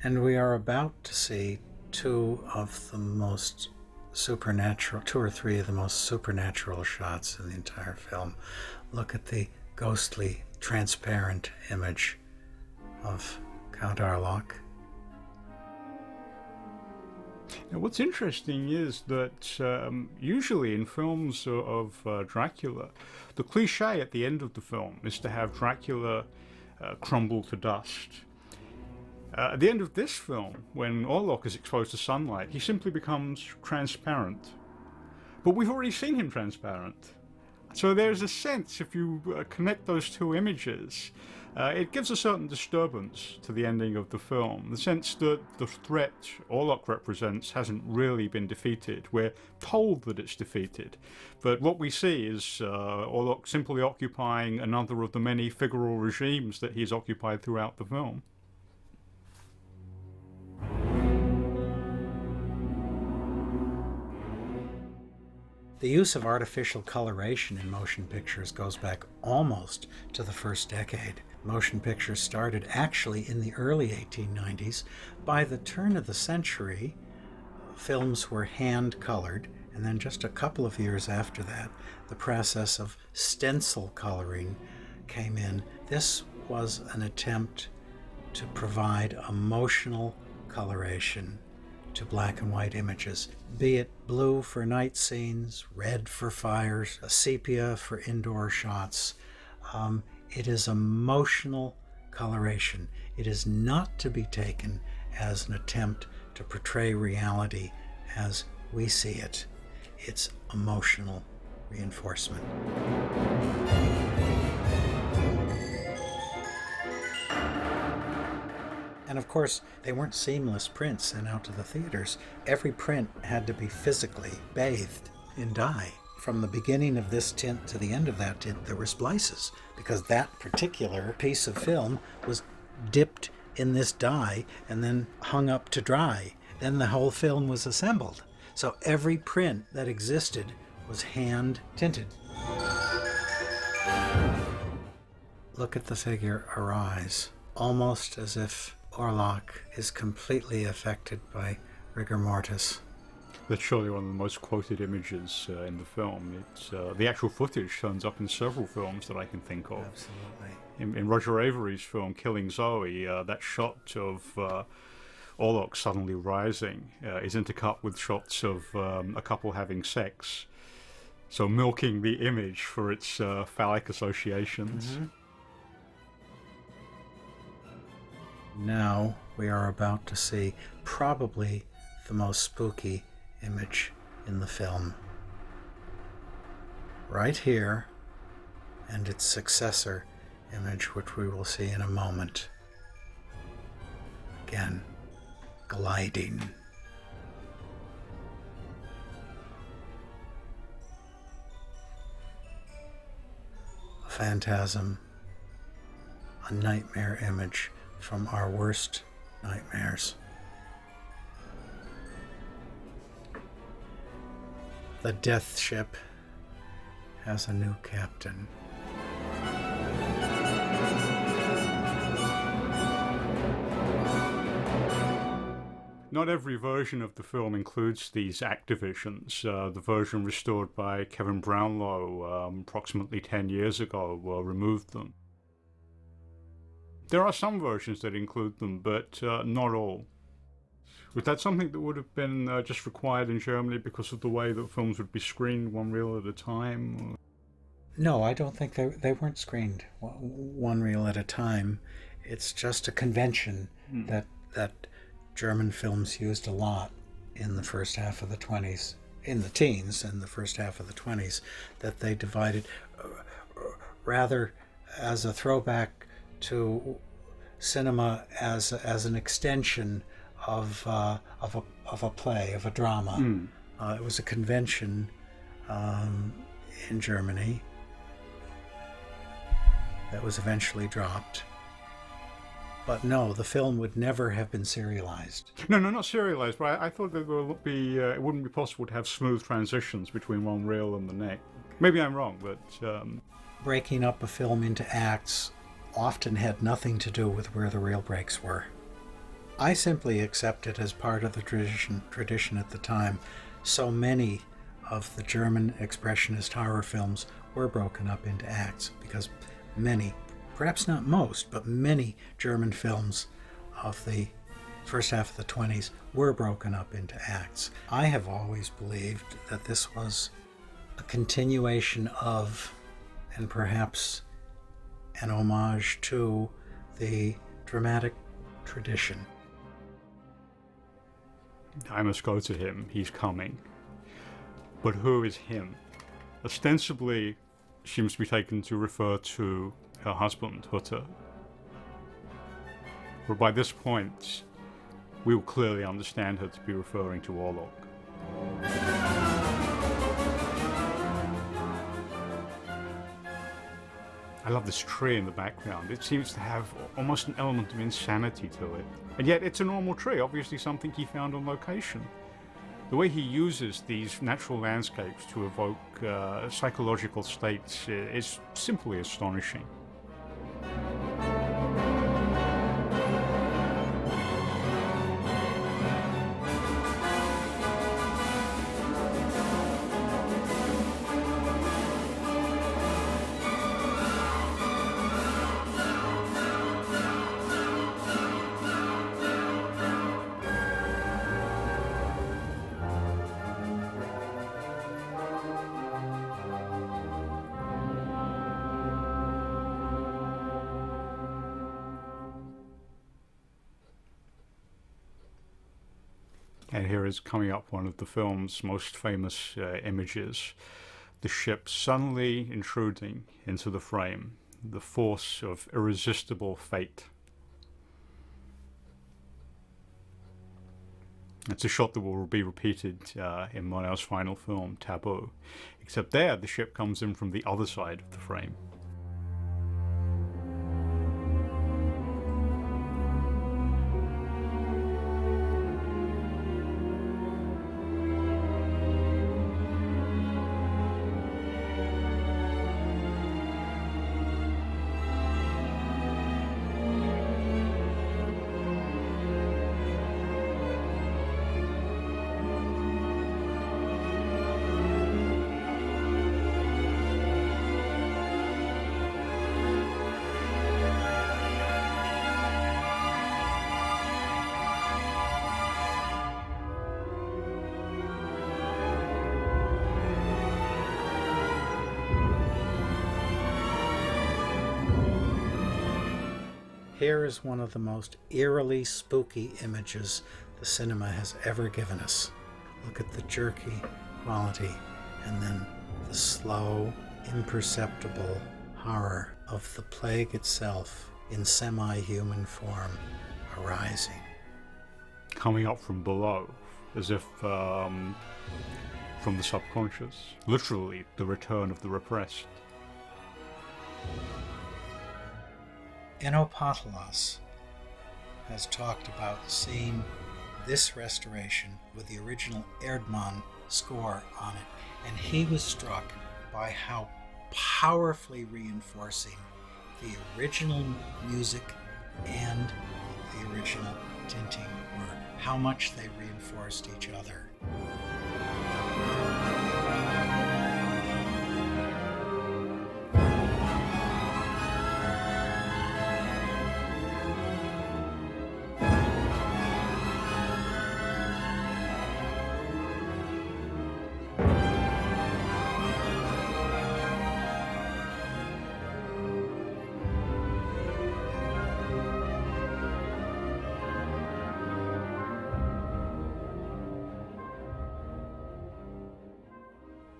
And we are about to see two or three of the most supernatural shots in the entire film. Look at the ghostly, transparent image of Count Orlok. Now, what's interesting is that usually in films of Dracula, the cliche at the end of the film is to have Dracula crumble to dust. At the end of this film, when Orlok is exposed to sunlight, he simply becomes transparent. But we've already seen him transparent. So there's a sense, if you connect those two images, it gives a certain disturbance to the ending of the film. The sense that the threat Orlok represents hasn't really been defeated. We're told that it's defeated. But what we see is Orlok simply occupying another of the many figural regimes that he's occupied throughout the film. The use of artificial coloration in motion pictures goes back almost to the first decade. Motion pictures started actually in the early 1890s. By the turn of the century, films were hand-colored, and then just a couple of years after that, the process of stencil coloring came in. This was an attempt to provide emotional coloration to black and white images, be it blue for night scenes, red for fires, sepia for indoor shots. It is emotional coloration. It is not to be taken as an attempt to portray reality as we see it. It's emotional reinforcement. And of course, they weren't seamless prints sent out to the theaters. Every print had to be physically bathed in dye. From the beginning of this tint to the end of that tint, there were splices, because that particular piece of film was dipped in this dye and then hung up to dry. Then the whole film was assembled. So every print that existed was hand tinted. Look at the figure arise, almost as if Orlok is completely affected by rigor mortis. That's surely one of the most quoted images in the film. It's the actual footage turns up in several films that I can think of. Absolutely. In Roger Avary's film Killing Zoe, that shot of Orlok suddenly rising is intercut with shots of a couple having sex, so milking the image for its phallic associations. Mm-hmm. Now we are about to see probably the most spooky image in the film. Right here, and its successor image, which we will see in a moment. Again, gliding. A phantasm, a nightmare image from our worst nightmares. The death ship has a new captain. Not every version of the film includes these Activisions. The version restored by Kevin Brownlow approximately 10 years ago removed them. There are some versions that include them, but not all. Was that something that would have been just required in Germany because of the way that films would be screened one reel at a time? No, I don't think they weren't screened one reel at a time. It's just a convention that German films used a lot in the first half of the 20s, in the teens and the first half of the 20s, that they divided rather as a throwback to cinema as an extension of a play, of a drama. It was a convention in Germany that was eventually dropped. But no, the film would never have been serialized. No, not serialized, but I thought that it wouldn't be possible to have smooth transitions between one reel and the next. Maybe I'm wrong, but... Breaking up a film into acts often had nothing to do with where the reel breaks were. I simply accept it as part of the tradition at the time. So many of the German Expressionist horror films were broken up into acts, because many, perhaps not most, but many German films of the first half of the 20s were broken up into acts. I have always believed that this was a continuation of, and perhaps an homage to, the dramatic tradition. I must go to him. He's coming. But who is him? Ostensibly, seems to be taken to refer to her husband, Hutter. But by this point, we will clearly understand her to be referring to Orlok. I love this tree in the background. It seems to have almost an element of insanity to it. And yet it's a normal tree, obviously something he found on location. The way he uses these natural landscapes to evoke psychological states is simply astonishing. And here is coming up one of the film's most famous images. The ship suddenly intruding into the frame. The force of irresistible fate. It's a shot that will be repeated in Murnau's final film, Taboo. Except there, the ship comes in from the other side of the frame. Here is one of the most eerily spooky images the cinema has ever given us. Look at the jerky quality and then the slow, imperceptible horror of the plague itself in semi-human form arising. Coming up from below, as if from the subconscious. Literally, the return of the repressed. Enopatalos has talked about seeing this restoration with the original Erdmann score on it, and he was struck by how powerfully reinforcing the original music and the original tinting were, how much they reinforced each other.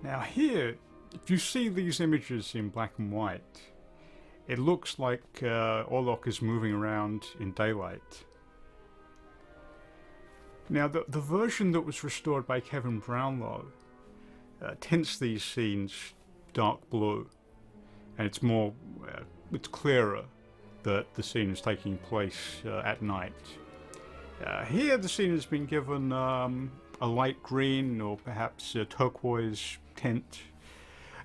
Now here, if you see these images in black and white, it looks like Orlok is moving around in daylight. Now the version that was restored by Kevin Brownlow tints these scenes dark blue, and it's more, it's clearer that the scene is taking place at night. Here the scene has been given a light green or perhaps a turquoise tint.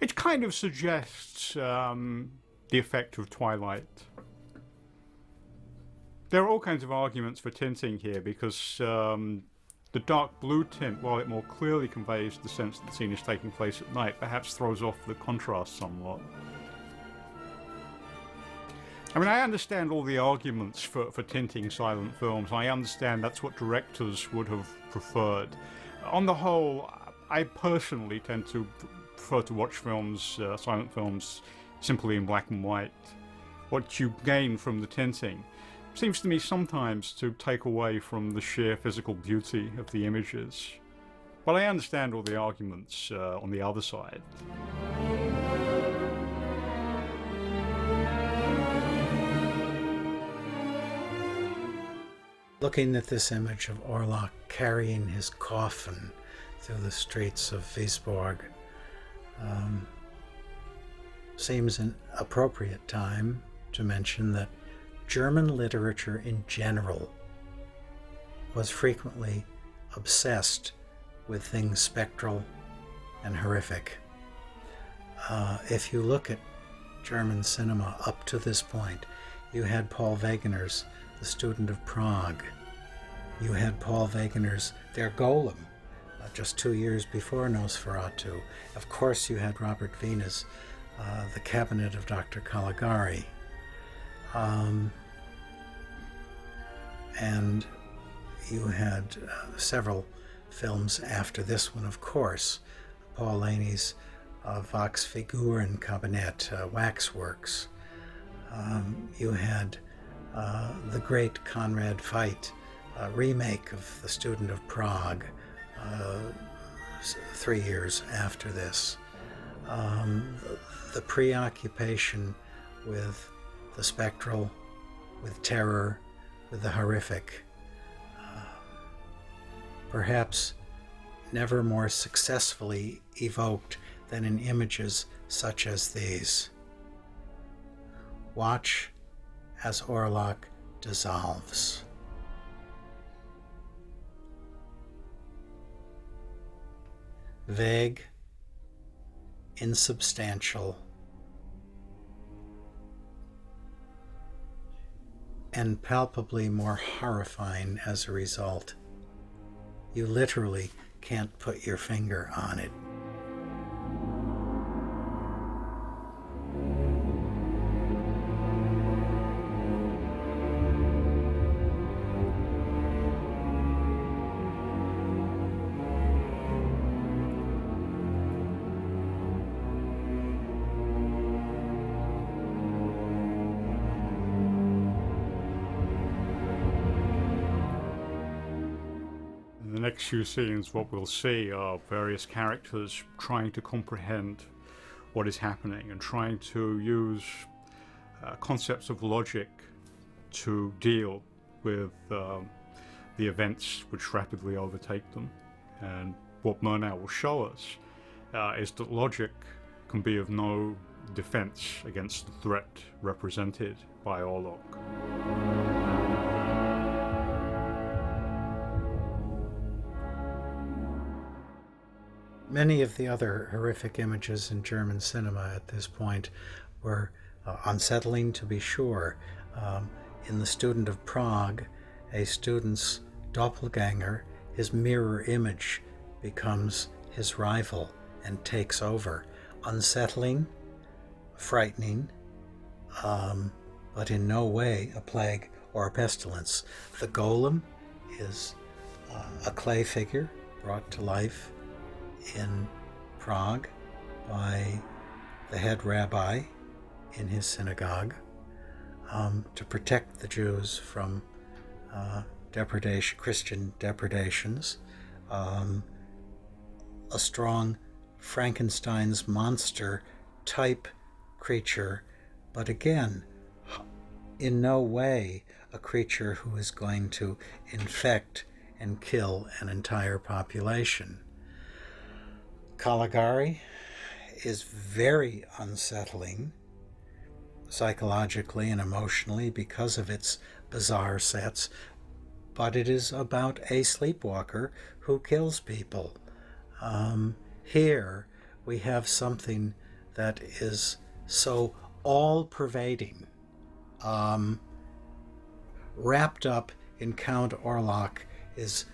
It kind of suggests the effect of twilight. There are all kinds of arguments for tinting here because the dark blue tint, while it more clearly conveys the sense that the scene is taking place at night, perhaps throws off the contrast somewhat. I mean, I understand all the arguments for tinting silent films. I understand that's what directors would have preferred. On the whole, I personally tend to prefer to watch films, silent films, simply in black and white. What you gain from the tinting seems to me sometimes to take away from the sheer physical beauty of the images. But I understand all the arguments on the other side. Looking at this image of Orlok carrying his coffin through the streets of Wiesborg seems an appropriate time to mention that German literature in general was frequently obsessed with things spectral and horrific. If you look at German cinema up to this point, you had Paul Wegener's The Student of Prague. You had Paul Wegener's Der Golem, just 2 years before Nosferatu. Of course, you had Robert Wiener's The Cabinet of Dr. Caligari. And you had several films after this one, of course. Paul Laney's Vox Figuren Kabinett, Waxworks. You had the great Conrad Veidt remake of The Student of Prague 3 years after this. The preoccupation with the spectral, with terror, with the horrific, perhaps never more successfully evoked than in images such as these. Watch as Orlok dissolves. Vague, insubstantial, and palpably more horrifying as a result. You literally can't put your finger on it. The next few scenes, what we'll see are various characters trying to comprehend what is happening and trying to use concepts of logic to deal with the events which rapidly overtake them. And what Murnau will show us is that logic can be of no defense against the threat represented by Orlok. Many of the other horrific images in German cinema at this point were unsettling, to be sure. In The Student of Prague a student's doppelganger, his mirror image, becomes his rival and takes over. Unsettling, frightening, but in no way a plague or a pestilence. The golem is a clay figure brought to life in Prague by the head rabbi in his synagogue to protect the Jews from Christian depredations. A strong Frankenstein's monster type creature, but again, in no way a creature who is going to infect and kill an entire population. Caligari is very unsettling psychologically and emotionally because of its bizarre sets, but it is about a sleepwalker who kills people. Here we have something that is so all-pervading, wrapped up in Count Orlok is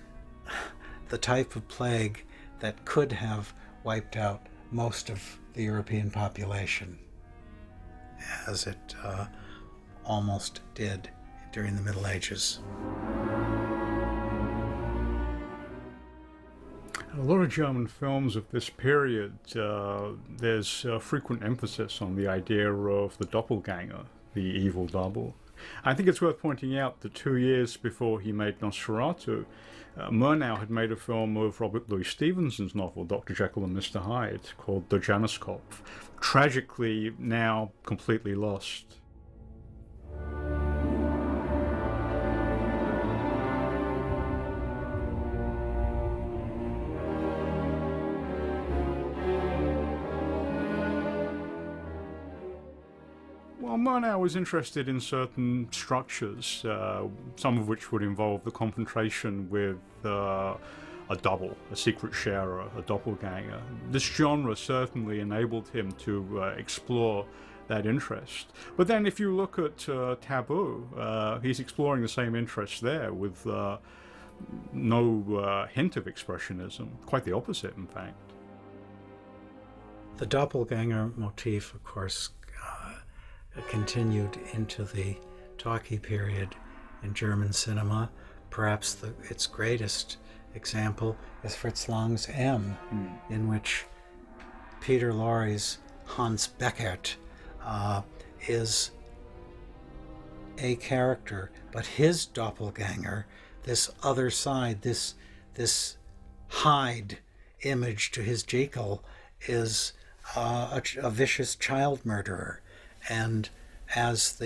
the type of plague that could have wiped out most of the European population, as it almost did during the Middle Ages. A lot of German films of this period, there's frequent emphasis on the idea of the doppelganger, the evil double. I think it's worth pointing out that 2 years before he made Nosferatu, Murnau had made a film of Robert Louis Stevenson's novel, Dr. Jekyll and Mr. Hyde, called The Januskopf, tragically now completely lost. Well, Murnau was interested in certain structures, some of which would involve the confrontation with a double, a secret sharer, a doppelganger. This genre certainly enabled him to explore that interest. But then if you look at Taboo, he's exploring the same interest there with no hint of expressionism, quite the opposite, in fact. The doppelganger motif, of course, continued into the talkie period in German cinema. Perhaps its greatest example is Fritz Lang's M, in which Peter Lorre's Hans Beckert is a character, but his doppelganger, this other side, this Hyde image to his Jekyll, is a vicious child murderer. And as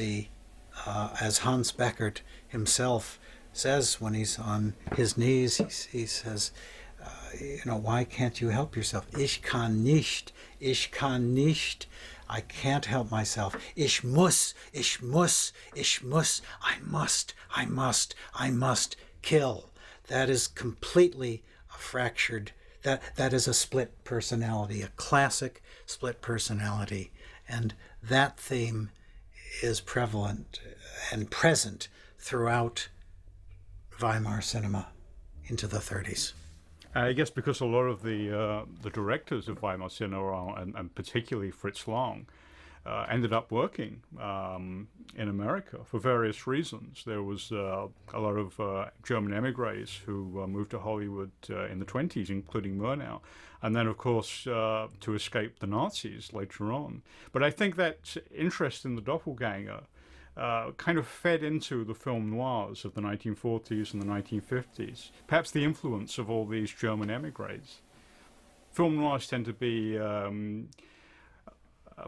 Hans Beckert himself says when he's on his knees, he says, why can't you help yourself? Ich kann nicht, I can't help myself. Ich muss, I must kill. That is completely a fractured, that is a split personality, a classic split personality. And that theme is prevalent and present throughout Weimar cinema into the 30s. I guess because a lot of the directors of Weimar cinema, and particularly Fritz Lang, ended up working in America for various reasons. There was a lot of German emigres who moved to Hollywood in the 20s, including Murnau, and then, of course, to escape the Nazis later on. But I think that interest in the doppelganger kind of fed into the film noirs of the 1940s and the 1950s, perhaps the influence of all these German emigres. Film noirs tend to be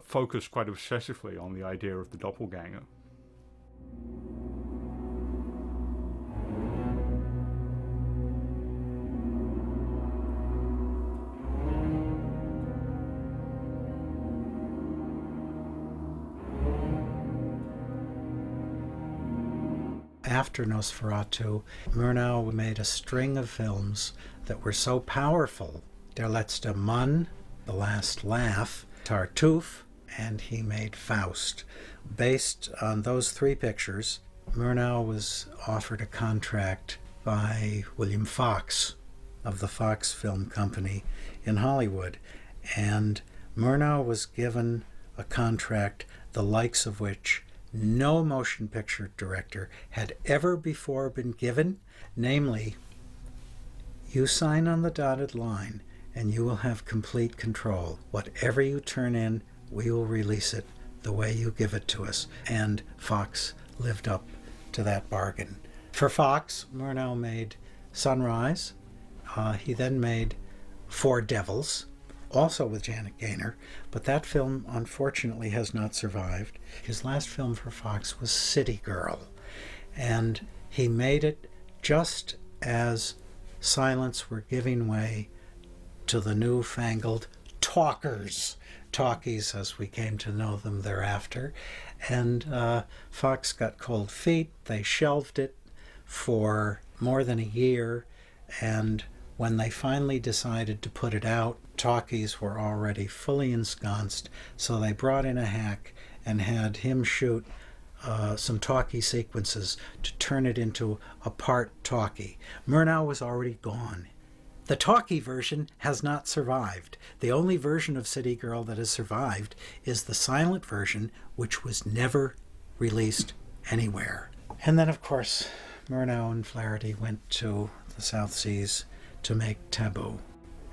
focused quite obsessively on the idea of the doppelganger. After Nosferatu, Murnau made a string of films that were so powerful. Der letzte Mann, The Last Laugh, Tartuffe, and he made Faust. Based on those three pictures, Murnau was offered a contract by William Fox of the Fox Film Company in Hollywood, and Murnau was given a contract the likes of which no motion picture director had ever before been given, namely, you sign on the dotted line and you will have complete control. Whatever you turn in, we will release it the way you give it to us. And Fox lived up to that bargain. For Fox, Murnau made Sunrise. He then made Four Devils, also with Janet Gaynor, but that film unfortunately has not survived. His last film for Fox was City Girl, and he made it just as silents were giving way to the newfangled talkies as we came to know them thereafter. And Fox got cold feet. They shelved it for more than a year, and when they finally decided to put it out, talkies were already fully ensconced, so they brought in a hack and had him shoot some talkie sequences to turn it into a part talkie. Murnau was already gone. The talkie version has not survived. The only version of City Girl that has survived is the silent version, which was never released anywhere. And then, of course, Murnau and Flaherty went to the South Seas to make Taboo,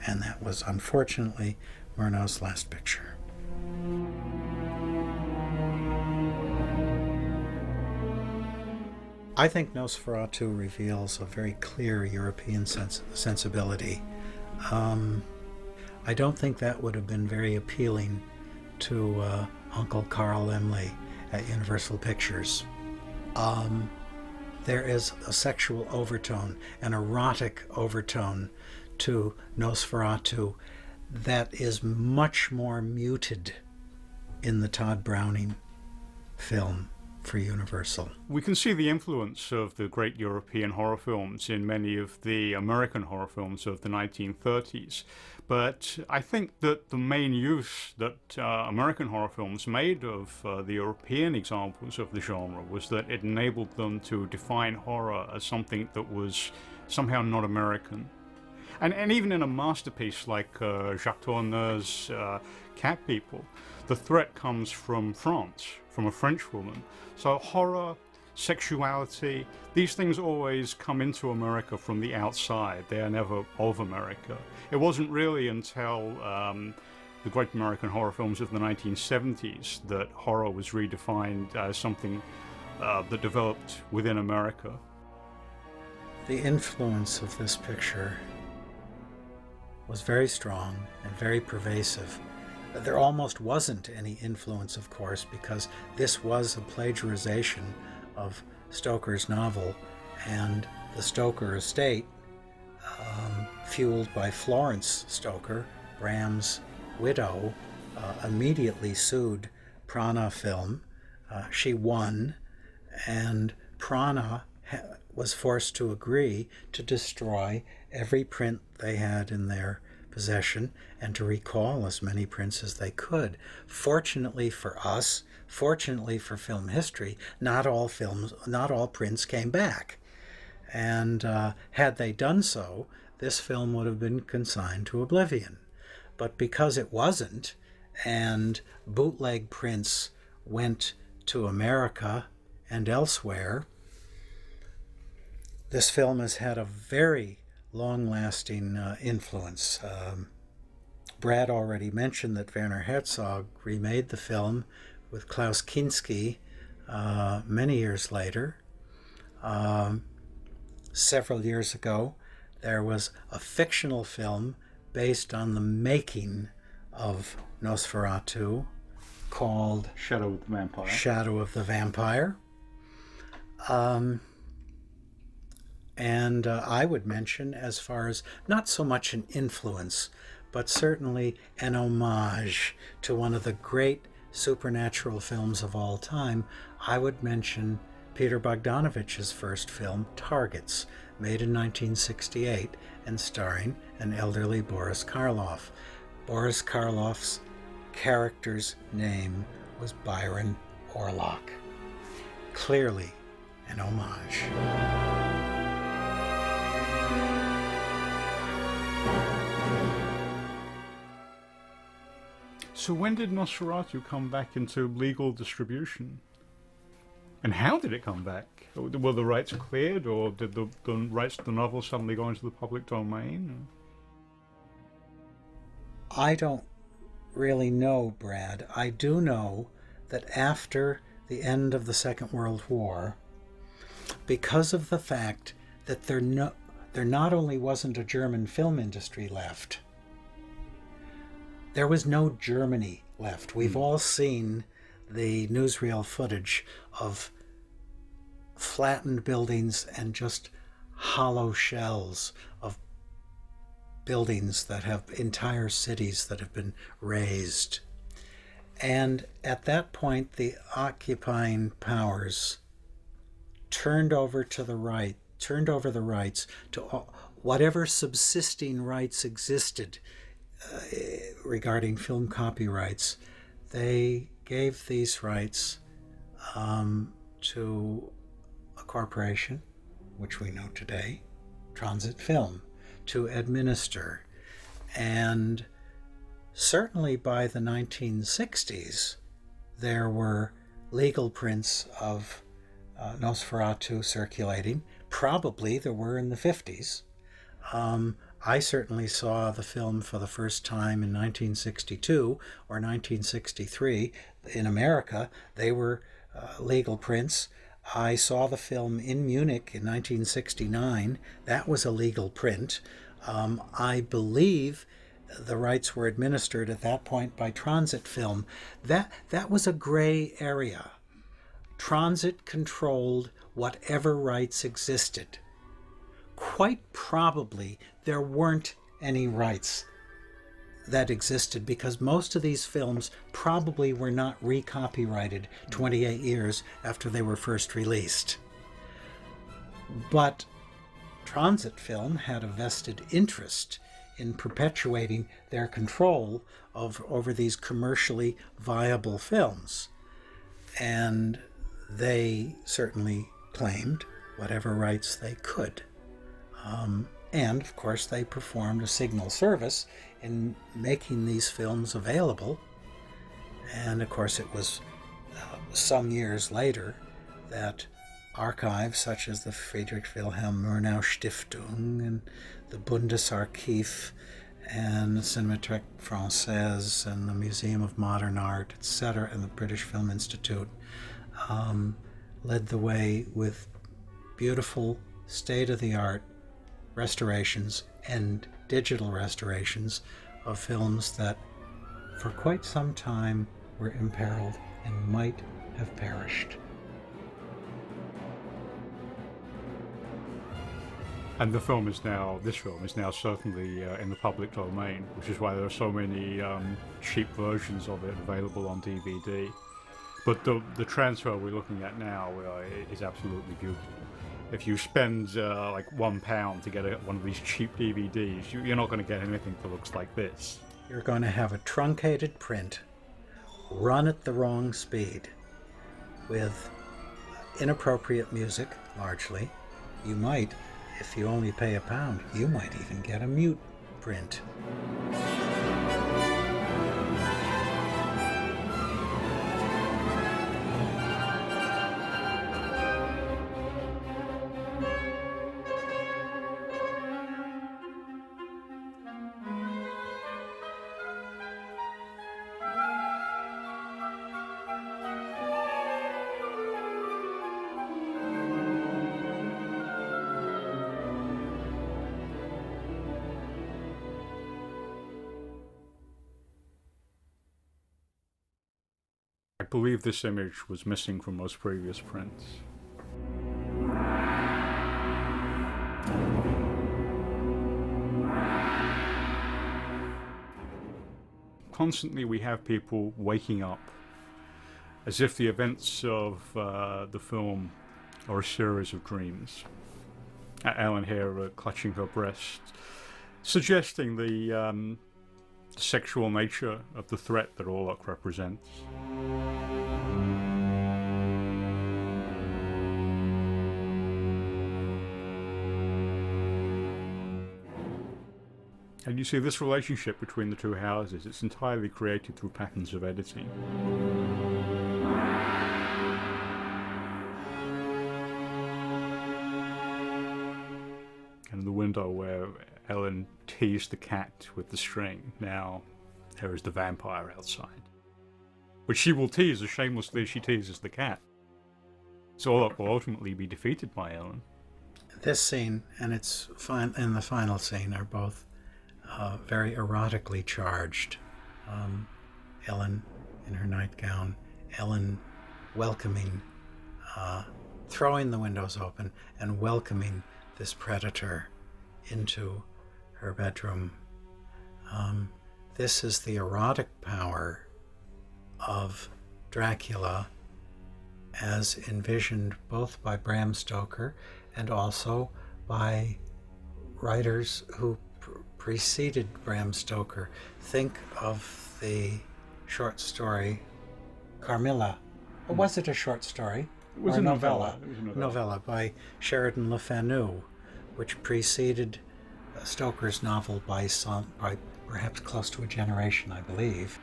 and that was unfortunately Murnau's last picture. I think Nosferatu reveals a very clear European sensibility. I don't think that would have been very appealing to Uncle Carl Laemmle at Universal Pictures. There is a sexual overtone, an erotic overtone to Nosferatu that is much more muted in the Todd Browning film for Universal. We can see the influence of the great European horror films in many of the American horror films of the 1930s. But I think that the main use that American horror films made of the European examples of the genre was that it enabled them to define horror as something that was somehow not American. And even in a masterpiece like Jacques Tourneur's Cat People, the threat comes from France, from a French woman. So horror, sexuality, these things always come into America from the outside. They are never of America. It wasn't really until the great American horror films of the 1970s that horror was redefined as something that developed within America. The influence of this picture was very strong and very pervasive. There almost wasn't any influence, of course, because this was a plagiarization of Stoker's novel, and the Stoker estate, fueled by Florence Stoker, Bram's widow, immediately sued Prana Film. She won, and Prana was forced to agree to destroy every print they had in their possession and to recall as many prints as they could. Fortunately for us, fortunately for film history, not all prints came back. And had they done so, this film would have been consigned to oblivion. But because it wasn't, and bootleg prints went to America and elsewhere, this film has had a very long-lasting influence. Brad already mentioned that Werner Herzog remade the film with Klaus Kinski many years later. Several years ago, there was a fictional film based on the making of Nosferatu called Shadow of the Vampire. Shadow of the Vampire. And I would mention, as far as not so much an influence, but certainly an homage to one of the great supernatural films of all time, I would mention Peter Bogdanovich's first film, Targets, made in 1968 and starring an elderly Boris Karloff. Boris Karloff's character's name was Byron Orlok. Clearly, an homage. So when did Nosferatu come back into legal distribution? And how did it come back? Were the rights cleared, or did the rights to the novel suddenly go into the public domain? I don't really know, Brad. I do know that after the end of the Second World War, because of the fact that there not only wasn't a German film industry left, there was no Germany left. We've all seen the newsreel footage of flattened buildings and just hollow shells of buildings that have entire cities that have been razed. And at that point, the occupying powers turned over the rights to whatever subsisting rights existed regarding film copyrights. They gave these rights to a corporation, which we know today, Transit Film, to administer. And certainly by the 1960s, there were legal prints of Nosferatu circulating. Probably there were in the 50s. I certainly saw the film for the first time in 1962 or 1963. In America, they were legal prints. I saw the film in Munich in 1969. That was a legal print. I believe the rights were administered at that point by Transit Film. That was a gray area. Transit controlled whatever rights existed. Quite probably there weren't any rights that existed because most of these films probably were not recopyrighted 28 years after they were first released. But Transit Film had a vested interest in perpetuating their control over these commercially viable films. And they certainly claimed whatever rights they could. And, of course, they performed a signal service in making these films available. And, of course, it was some years later that archives such as the Friedrich Wilhelm Murnau Stiftung and the Bundesarchiv and the Cinémathèque Française and the Museum of Modern Art, etc., and the British Film Institute led the way with beautiful, state-of-the-art restorations and digital restorations of films that for quite some time were imperiled and might have perished. And this film is now certainly in the public domain, which is why there are so many cheap versions of it available on DVD. But the transfer we're looking at now is absolutely beautiful. If you spend like £1 to get one of these cheap DVDs, you're not going to get anything that looks like this. You're going to have a truncated print, run at the wrong speed, with inappropriate music, largely. You might, if you only pay £1, you might even get a mute print. I believe this image was missing from most previous prints. Constantly we have people waking up as if the events of the film are a series of dreams. Ellen here clutching her breast, suggesting the sexual nature of the threat that Orlok represents. And you see this relationship between the two houses, it's entirely created through patterns of editing. And the window where Ellen teased the cat with the string, now there is the vampire outside. Which she will tease as shamelessly as she teases the cat. So Orlok will ultimately be defeated by Ellen. This scene and the final scene are both very erotically charged. Ellen in her nightgown, Ellen welcoming, throwing the windows open and welcoming this predator into her bedroom. This is the erotic power of Dracula as envisioned both by Bram Stoker and also by writers who preceded Bram Stoker. Think of the short story Carmilla. Or was it a short story? It was a novella. It was a novella by Sheridan Le Fanu, which preceded Stoker's novel by perhaps close to a generation, I believe.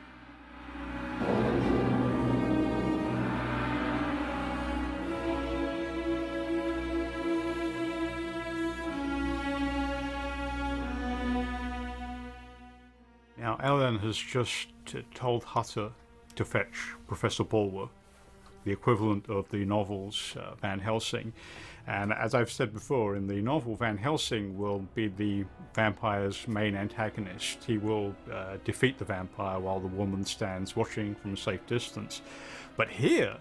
Now, Ellen has just told Hutter to fetch Professor Bulwer, the equivalent of the novel's Van Helsing. And as I've said before, in the novel, Van Helsing will be the vampire's main antagonist. He will defeat the vampire while the woman stands watching from a safe distance. But here,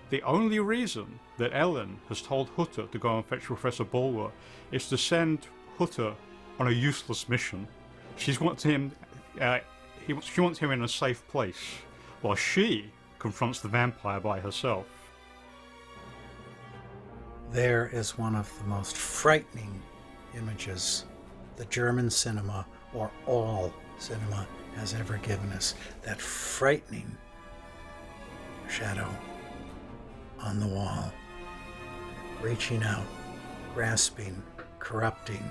the only reason that Ellen has told Hutter to go and fetch Professor Bulwer is to send Hutter on a useless mission. She wants him in a safe place, while she confronts the vampire by herself. There is one of the most frightening images the German cinema, or all cinema, has ever given us. That frightening shadow on the wall, reaching out, grasping, corrupting.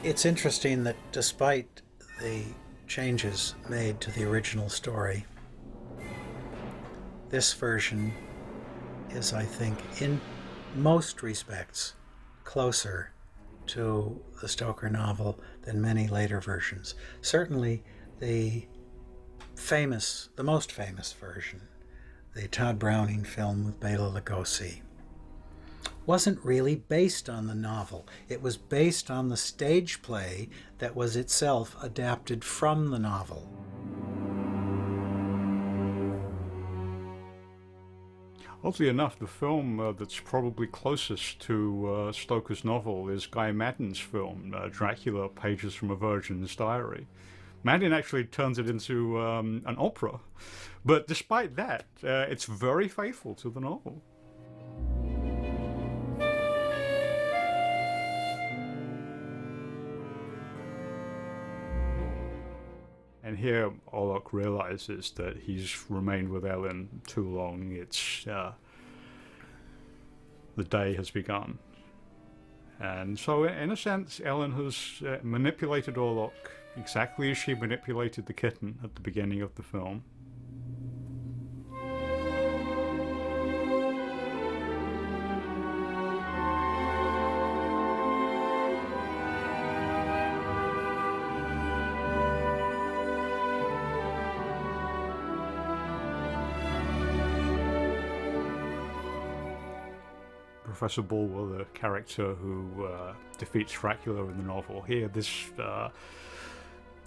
It's interesting that despite the changes made to the original story, this version is, I think, in most respects, closer to the Stoker novel than many later versions. Certainly the most famous version, the Todd Browning film with Bela Lugosi, wasn't really based on the novel. It was based on the stage play that was itself adapted from the novel. Oddly enough, the film that's probably closest to Stoker's novel is Guy Maddin's film, Dracula, Pages from a Virgin's Diary. Maddin actually turns it into an opera, but despite that, it's very faithful to the novel. And here Orlok realizes that he's remained with Ellen too long. It's the day has begun. And so in a sense, Ellen has manipulated Orlok exactly as she manipulated the kitten at the beginning of the film. Professor Bulwer, the character who defeats Dracula in the novel, here this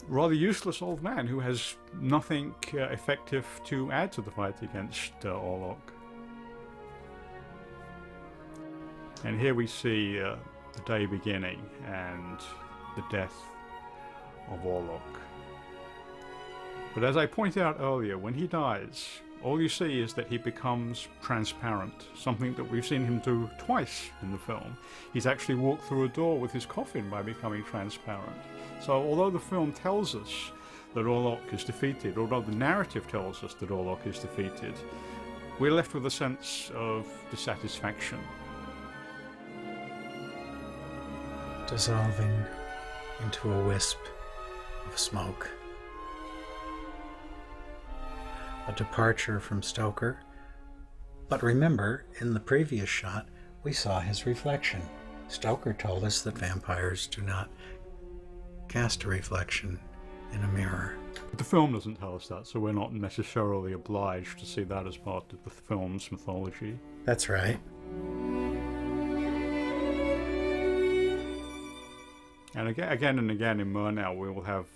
rather useless old man who has nothing effective to add to the fight against Orlok. And here we see the day beginning and the death of Orlok. But as I pointed out earlier, when he dies, all you see is that he becomes transparent, something that we've seen him do twice in the film. He's actually walked through a door with his coffin by becoming transparent. So although the film tells us that Orlok is defeated, although the narrative tells us that Orlok is defeated, we're left with a sense of dissatisfaction. Dissolving into a wisp of smoke. A departure from Stoker. But remember, in the previous shot, we saw his reflection. Stoker told us that vampires do not cast a reflection in a mirror. But the film doesn't tell us that, so we're not necessarily obliged to see that as part of the film's mythology. That's right. And again and again in Murnau, we will have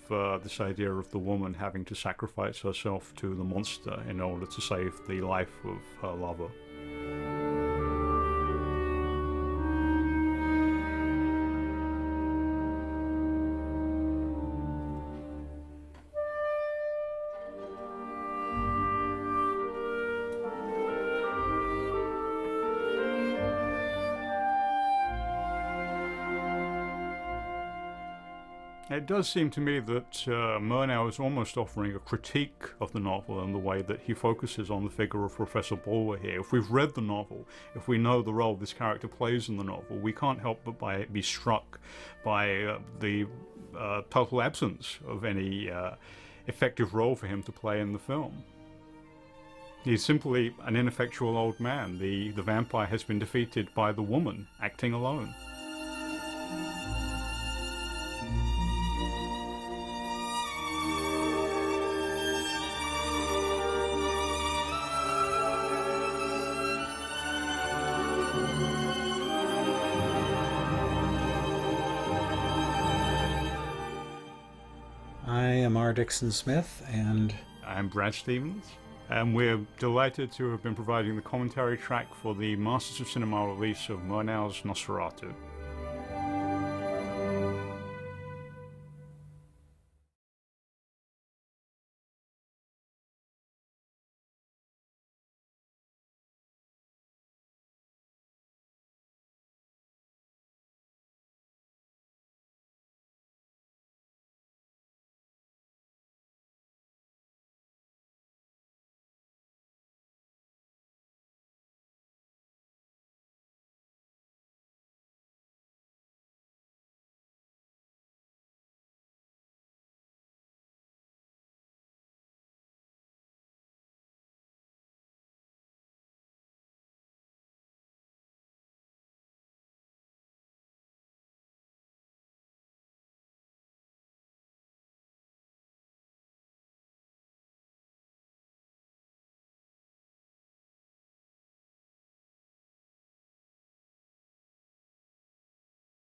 this idea of the woman having to sacrifice herself to the monster in order to save the life of her lover. It does seem to me that Murnau is almost offering a critique of the novel in the way that he focuses on the figure of Professor Bulwer here. If we've read the novel, if we know the role this character plays in the novel, we can't help but be struck by the total absence of any effective role for him to play in the film. He's simply an ineffectual old man. The vampire has been defeated by the woman acting alone. I am R. Dixon Smith, and I'm Brad Stevens, and we're delighted to have been providing the commentary track for the Masters of Cinema release of Murnau's Nosferatu.